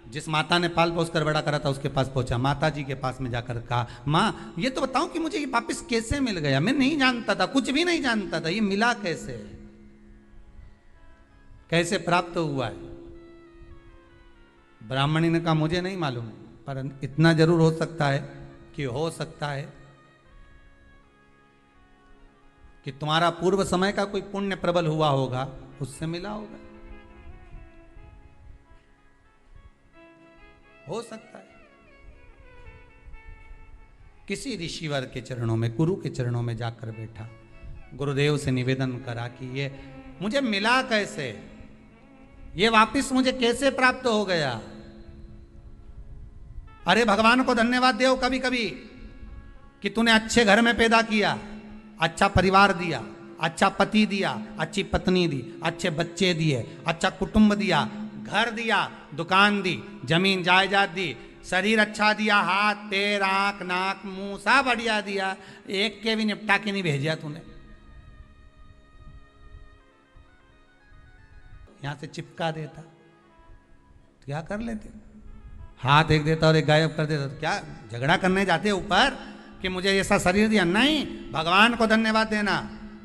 जिस माता ने पाल पोस कर बड़ा करा था उसके पास पहुंचा, माता जी के पास में जाकर कहा, माँ ये तो बताओ कि मुझे ये वापिस कैसे मिल गया, मैं नहीं जानता था, कुछ भी नहीं जानता था, ये मिला कैसे, कैसे प्राप्त हुआ है। ब्राह्मणी ने कहा मुझे नहीं मालूम, पर इतना जरूर हो सकता है कि हो सकता है कि तुम्हारा पूर्व समय का कोई पुण्य प्रबल हुआ होगा, उससे मिला होगा, हो सकता है। किसी ऋषिवर के चरणों में, गुरु के चरणों में जाकर बैठा, गुरुदेव से निवेदन करा कि ये मुझे मिला कैसे, ये वापिस मुझे कैसे प्राप्त हो गया। अरे भगवान को धन्यवाद दो कभी कभी कि तूने अच्छे घर में पैदा किया, अच्छा परिवार दिया, अच्छा पति दिया, अच्छी पत्नी दी, अच्छे बच्चे दिए, अच्छा कुटुंब दिया, घर दिया, दुकान दी, जमीन जायदाद दी, शरीर अच्छा दिया, हाथ पैर आंख नाक मुंह सब बढ़िया दिया, एक के भी निपटा के नहीं भेजा तूने। यहां से चिपका देता तो क्या कर लेते, हाथ एक देता और एक गायब कर देता तो क्या झगड़ा करने जाते ऊपर कि मुझे ऐसा शरीर दिया। नहीं, भगवान को धन्यवाद देना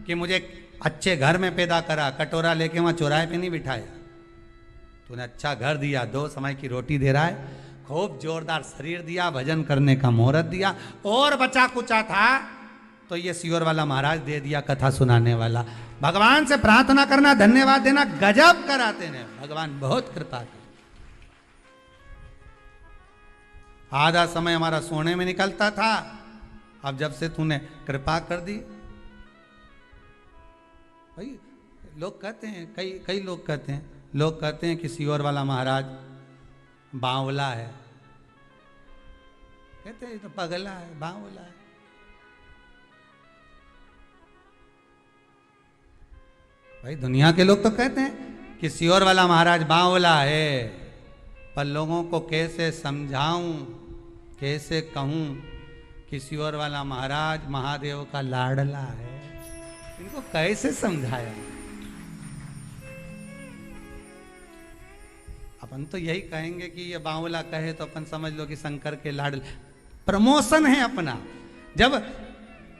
कि मुझे अच्छे घर में पैदा करा, कटोरा लेके वहां चौराहे पे नहीं बिठाया, तूने अच्छा घर दिया, 2 समय की रोटी दे रहा है, खूब जोरदार शरीर दिया, भजन करने का मुहूर्त दिया, और बचा कुचा था तो ये सियोर वाला महाराज दे दिया, कथा सुनाने वाला। भगवान से प्रार्थना करना, धन्यवाद देना, गजब कराते हैं भगवान, बहुत कृपा कर। आधा समय हमारा सोने में निकलता था, अब जब से तूने कृपा कर दी, भाई लोग कहते हैं, कई लोग कहते हैं, लोग कहते हैं कि सियोर वाला महाराज बावला है, कहते हैं तो पगला है, बावला है। भाई दुनिया के लोग तो कहते हैं कि सियोर वाला महाराज बावला है, पर लोगों को कैसे समझाऊं, कैसे कहूं कि सियोर वाला महाराज महादेव का लाडला है, इनको कैसे समझाया। अपन तो यही कहेंगे कि ये बावला कहे तो अपन समझ लो कि शंकर के लाडले, प्रमोशन है अपना। जब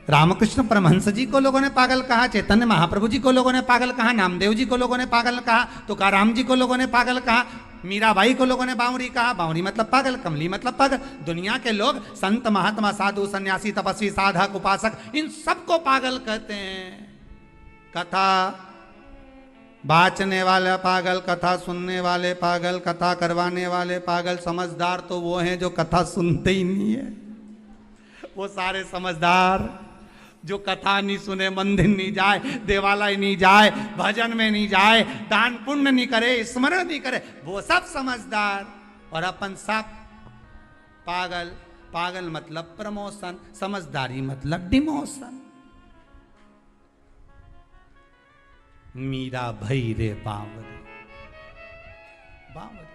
रामकृष्ण परमहंस जी को लोगों ने पागल कहा, चैतन्य महाप्रभु जी को लोगों ने पागल कहा, नामदेव जी को लोगों ने पागल कहा, तुकाराम जी को लोगों ने पागल कहा, मीराबाई को लोगों ने बावरी कहा, बावरी मतलब पागल, कमली मतलब पागल, दुनिया के लोग संत महात्मा साधु सन्यासी तपस्वी साधक उपासक इन सबको पागल कहते हैं। कथा बाचने वाले पागल, कथा सुनने वाले पागल, कथा करवाने वाले पागल, समझदार तो वो हैं जो कथा सुनते ही नहीं है, वो सारे समझदार जो कथा नहीं सुने, मंदिर नहीं जाए, देवालय नहीं जाए, भजन में नहीं जाए, दान पुण्य नहीं करे, स्मरण नहीं करे, वो सब समझदार। और अपन सब पागल। पागल मतलब प्रमोशन, समझदारी मतलब डिमोशन। मीरा भई रे बावरी, बावरी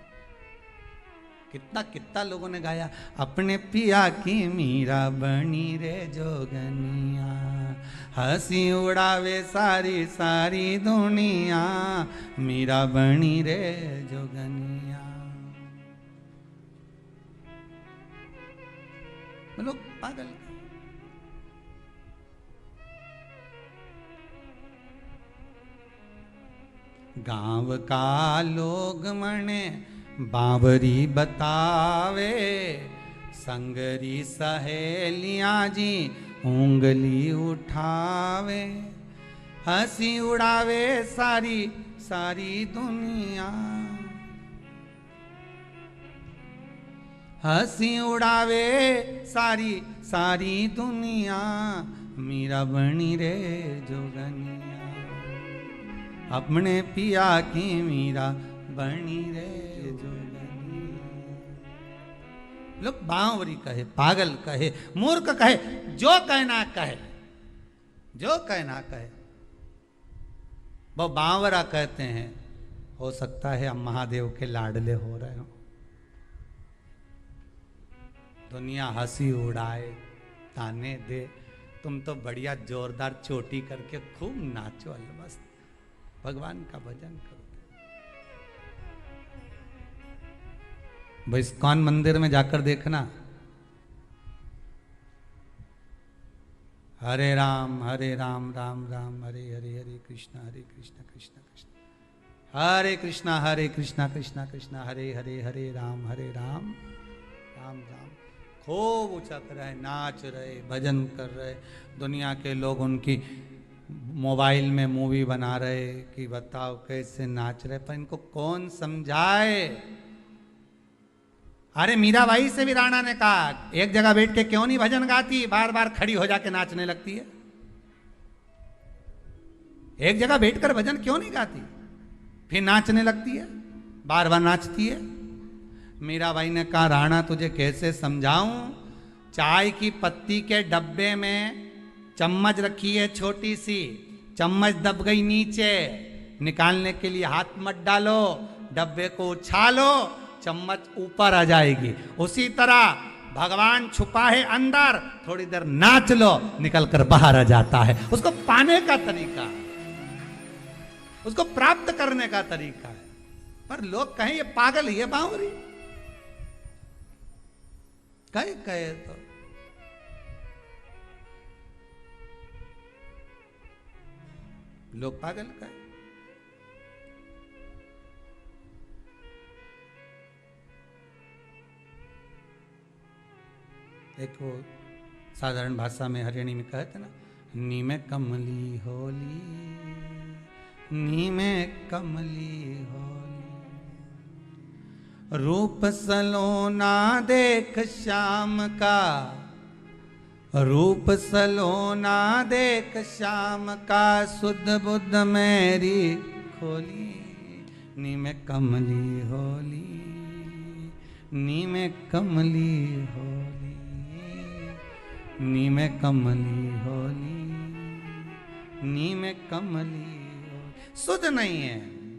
कितना कितना लोगों ने गाया, अपने पिया की मीरा बनी रे जोगनिया, हंसी उड़ावे सारी सारी दुनिया, मीरा बनी रे जोगनिया। लोग पागल। गांव का लोग मने बावरी बतावे, संगरी सहेलियां जी उंगली उठावे, हंसी उड़ावे सारी सारी दुनिया, हंसी उड़ावे सारी सारी दुनिया, मीरा बनी रे जोगनिया, अपने पिया की मीरा बनी रे जोगनिया। लोग बावरी कहे, पागल कहे, मूर्ख कहे, जो कहना कहे, जो कहना कहे, वो बावरा कहते हैं। हो सकता है हम महादेव के लाडले हो रहे हो, दुनिया हंसी उड़ाए ताने दे, तुम तो बढ़िया जोरदार चोटी करके खूब नाचो, अलमस्त भगवान का भजन करो। भाई इस्कॉन मंदिर में जाकर देखना, हरे राम राम राम हरे हरे, हरे कृष्णा कृष्णा कृष्णा हरे कृष्णा कृष्णा कृष्णा हरे हरे, हरे राम राम राम। खूब ऊंचा कर रहे, नाच रहे, भजन कर रहे। दुनिया के लोग उनकी मोबाइल में मूवी बना रहे कि बताओ कैसे नाच रहे, पर इनको कौन समझाए। अरे मीराबाई से भी राणा ने कहा एक जगह बैठ के क्यों नहीं भजन गाती, बार बार खड़ी हो जाके नाचने लगती है। एक जगह बैठकर भजन क्यों नहीं गाती, फिर नाचने लगती है, बार बार नाचती है। मीराबाई ने कहा राणा तुझे कैसे समझाऊं, चाय की पत्ती के डब्बे में चम्मच रखी है छोटी सी, चम्मच दब गई नीचे, निकालने के लिए हाथ मत डालो, डब्बे को उछालो, चम्मच ऊपर आ जाएगी। उसी तरह भगवान छुपा है अंदर, थोड़ी देर नाच लो, निकल कर बाहर आ जाता है। उसको पाने का तरीका है, उसको प्राप्त करने का तरीका है। पर लोग कहें ये पागल, ये बावरी कहे तो लोग पागल कहे। देखो साधारण भाषा में हरियाणी में कहते ना, नी में कमली होली, नी में कमली होली, रूप सलोना देख श्याम का, रूप सलोना देख श्याम का, सुध बुद्ध मेरी खोली, नी में कमली होली, नी में कमली होली, नी में कमली होली, नी में कमली होली। सुध नहीं है,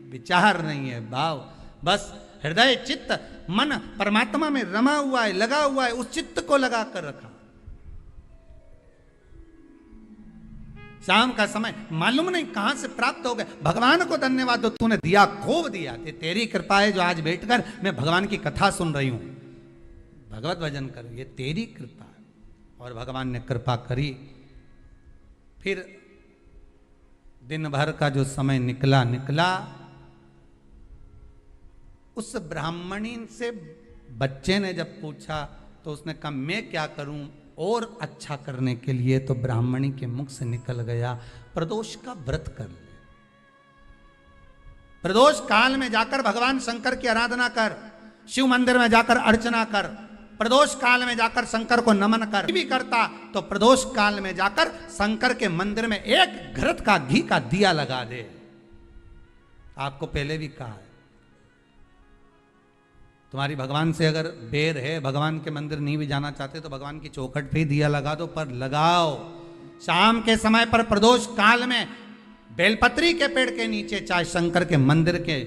विचार नहीं है, भाव, बस हृदय चित्त मन परमात्मा में रमा हुआ है, लगा हुआ है, उस चित्त को लगा कर रखा। शाम का समय मालूम नहीं कहां से प्राप्त हो गया। भगवान को धन्यवाद दो, तूने दिया, खूब दिया, तेरी कृपा है जो आज बैठकर मैं भगवान की कथा सुन रही हूं, भगवत भजन कर, ये तेरी कृपा है। और भगवान ने कृपा करी। फिर दिन भर का जो समय निकला, उस ब्राह्मणी से बच्चे ने जब पूछा तो उसने कहा मैं क्या करूं और अच्छा करने के लिए, तो ब्राह्मणी के मुख से निकल गया प्रदोष का व्रत कर ले, प्रदोष काल में जाकर भगवान शंकर की आराधना कर, शिव मंदिर में जाकर अर्चना कर, प्रदोष काल में जाकर शंकर को नमन कर। भी करता तो प्रदोष काल में जाकर शंकर के मंदिर में एक घृत का घी का दिया लगा दे। आपको पहले भी कहा है, तुम्हारी भगवान से अगर बैर है, भगवान के मंदिर नहीं भी जाना चाहते तो भगवान की चौखट पे ही दिया लगा दो, पर लगाओ। शाम के समय पर प्रदोष काल में बेलपत्री के पेड़ के नीचे, चाहे शंकर के मंदिर के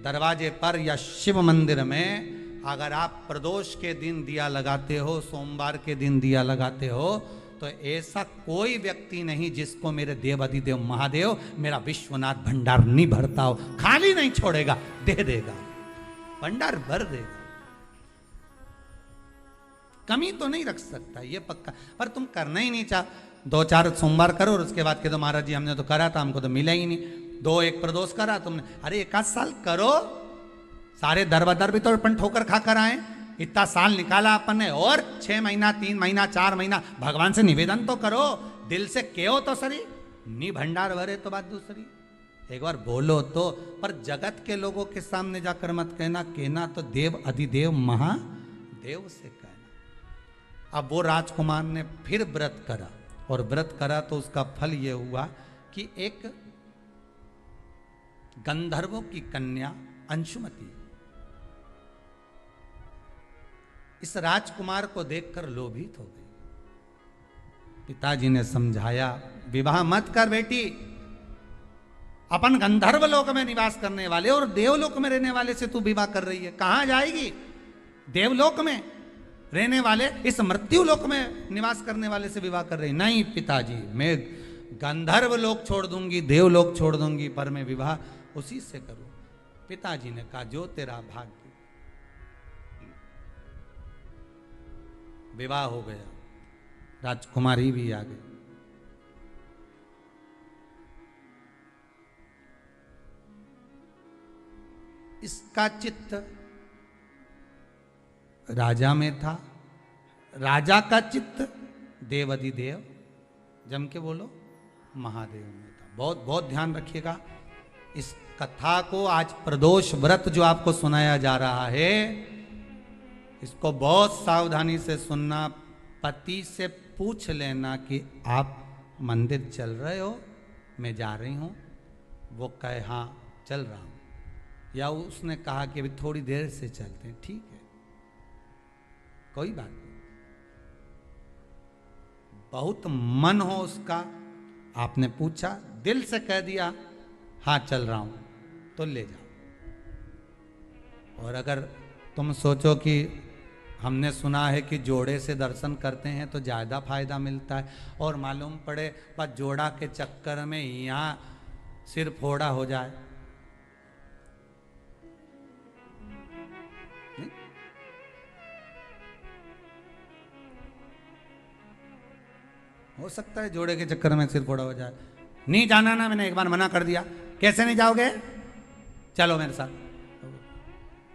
दरवाजे पर या शिव मंदिर में, अगर आप प्रदोष के दिन दिया लगाते हो, सोमवार के दिन दिया लगाते हो, तो ऐसा कोई व्यक्ति नहीं जिसको मेरे देव अधिदेव महादेव मेरा विश्वनाथ भंडार नहीं भरता हो, खाली नहीं छोड़ेगा, दे देगा, भंडार भर देगा, कमी तो नहीं रख सकता, ये पक्का। पर तुम करना ही नहीं चाह, 2-4 सोमवार करो और उसके बाद कह दो महाराज जी हमने तो करा था, हमको तो मिला ही नहीं। 2-1 प्रदोष करा तुमने, अरे 1 साल करो, सारे दर बदर भी तो अपन ठोकर खा कर आए, इतना साल निकाला अपन ने, और 6 महीना 3 महीना 4 महीना भगवान से निवेदन तो करो, दिल से कहो तो सही, नी भंडार भरे तो बात दूसरी, एक बार बोलो तो। पर जगत के लोगों के सामने जाकर मत कहना तो देव अधिदेव महादेव से कहना। अब वो राजकुमार ने फिर व्रत करा, और व्रत करा तो उसका फल ये हुआ कि एक गंधर्वों की कन्या अंशुमति इस राजकुमार को देखकर लोभित हो गई। पिताजी ने समझाया विवाह मत कर बेटी, अपन गंधर्व लोक में निवास करने वाले और देवलोक में रहने वाले से तू विवाह कर रही है, कहां जाएगी? देवलोक में रहने वाले इस मृत्यु लोक में निवास करने वाले से विवाह कर रही। नहीं पिताजी, मैं गंधर्व लोक छोड़ दूंगी, देवलोक छोड़ दूंगी, पर मैं विवाह उसी से करूं। पिताजी ने कहा जो तेरा भाग्य। विवाह हो गया, राजकुमारी भी आ गई। इसका चित्त राजा में था, राजा का चित्त देवाधिदेव, जम के बोलो, महादेव में था। बहुत बहुत ध्यान रखिएगा इस कथा को। आज प्रदोष व्रत जो आपको सुनाया जा रहा है, इसको बहुत सावधानी से सुनना। पति से पूछ लेना कि आप मंदिर चल रहे हो, मैं जा रही हूं। वो कहे हाँ चल रहा हूं, या उसने कहा कि अभी थोड़ी देर से चलते हैं, ठीक है, कोई बात नहीं। बहुत मन हो उसका, आपने पूछा, दिल से कह दिया हाँ चल रहा हूं, तो ले जाओ। और अगर तुम सोचो कि हमने सुना है कि जोड़े से दर्शन करते हैं तो ज़्यादा फायदा मिलता है, और मालूम पड़े पर जोड़ा के चक्कर में यहाँ सिर फोड़ा हो जाए, हो सकता है जोड़े के चक्कर में सिर फोड़ा हो जाए। नहीं जाना ना, मैंने एक बार मना कर दिया, कैसे नहीं जाओगे, चलो मेरे साथ।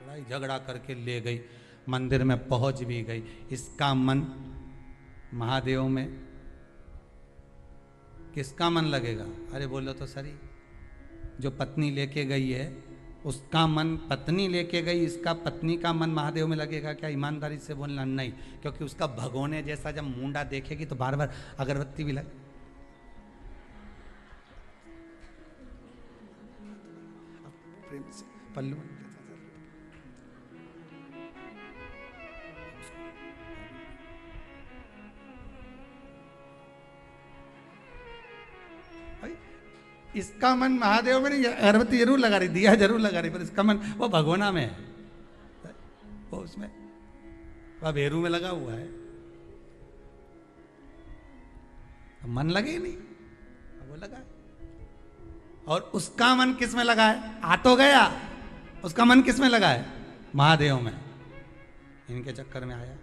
लड़ाई झगड़ा करके ले गई, मंदिर में पहुंच भी गई। इसका मन महादेव में, किसका मन लगेगा? अरे बोलो तो सही, जो पत्नी लेके गई है उसका मन, पत्नी लेके गई, इसका पत्नी का मन महादेव में लगेगा क्या? ईमानदारी से बोलना नहीं, क्योंकि उसका भगोने जैसा जब मुंडा देखेगी तो बार बार अगरबत्ती भी लगे। प्रेम से पल्लू इसका मन महादेव में नहीं, अगरबत्ती जरूर लगा रही, दिया जरूर लगा रही, पर इसका मन वो भगोना में है, वो उसमें वह भेरू में लगा हुआ है, मन लगे ही नहीं, वो लगा है। और उसका मन किस में लगा है? आ तो गया, उसका मन किस में लगा है? महादेव में। इनके चक्कर में आया,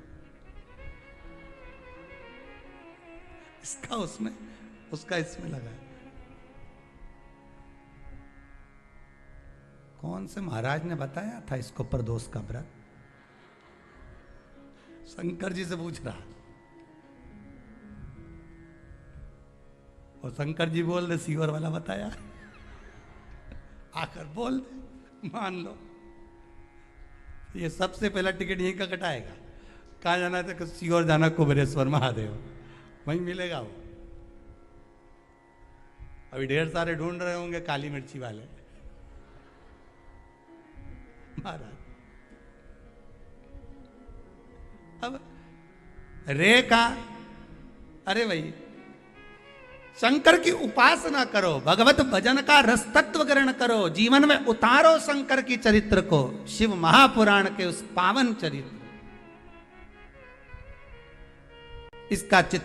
इसका उसमें, उसका इसमें लगा है। कौन से महाराज ने बताया था इसको प्रदोष का व्रत? शंकर जी से पूछ रहा, और शंकर जी बोल रहे सीवर वाला बताया, आकर बोल दे, मान लो। ये सबसे पहला टिकट यहीं का कटाएगा। कहाँ जाना था? कि सीवर जाना, कुबेरेश्वर महादेव, वहीं मिलेगा वो। अभी ढेर सारे ढूंढ रहे होंगे काली मिर्ची वाले महाराज। अब रे का, अरे भाई शंकर की उपासना करो, भगवत भजन का रस तत्व ग्रहण करो, जीवन में उतारो शंकर की चरित्र को, शिव महापुराण के उस पावन चरित्र, इसका चित्र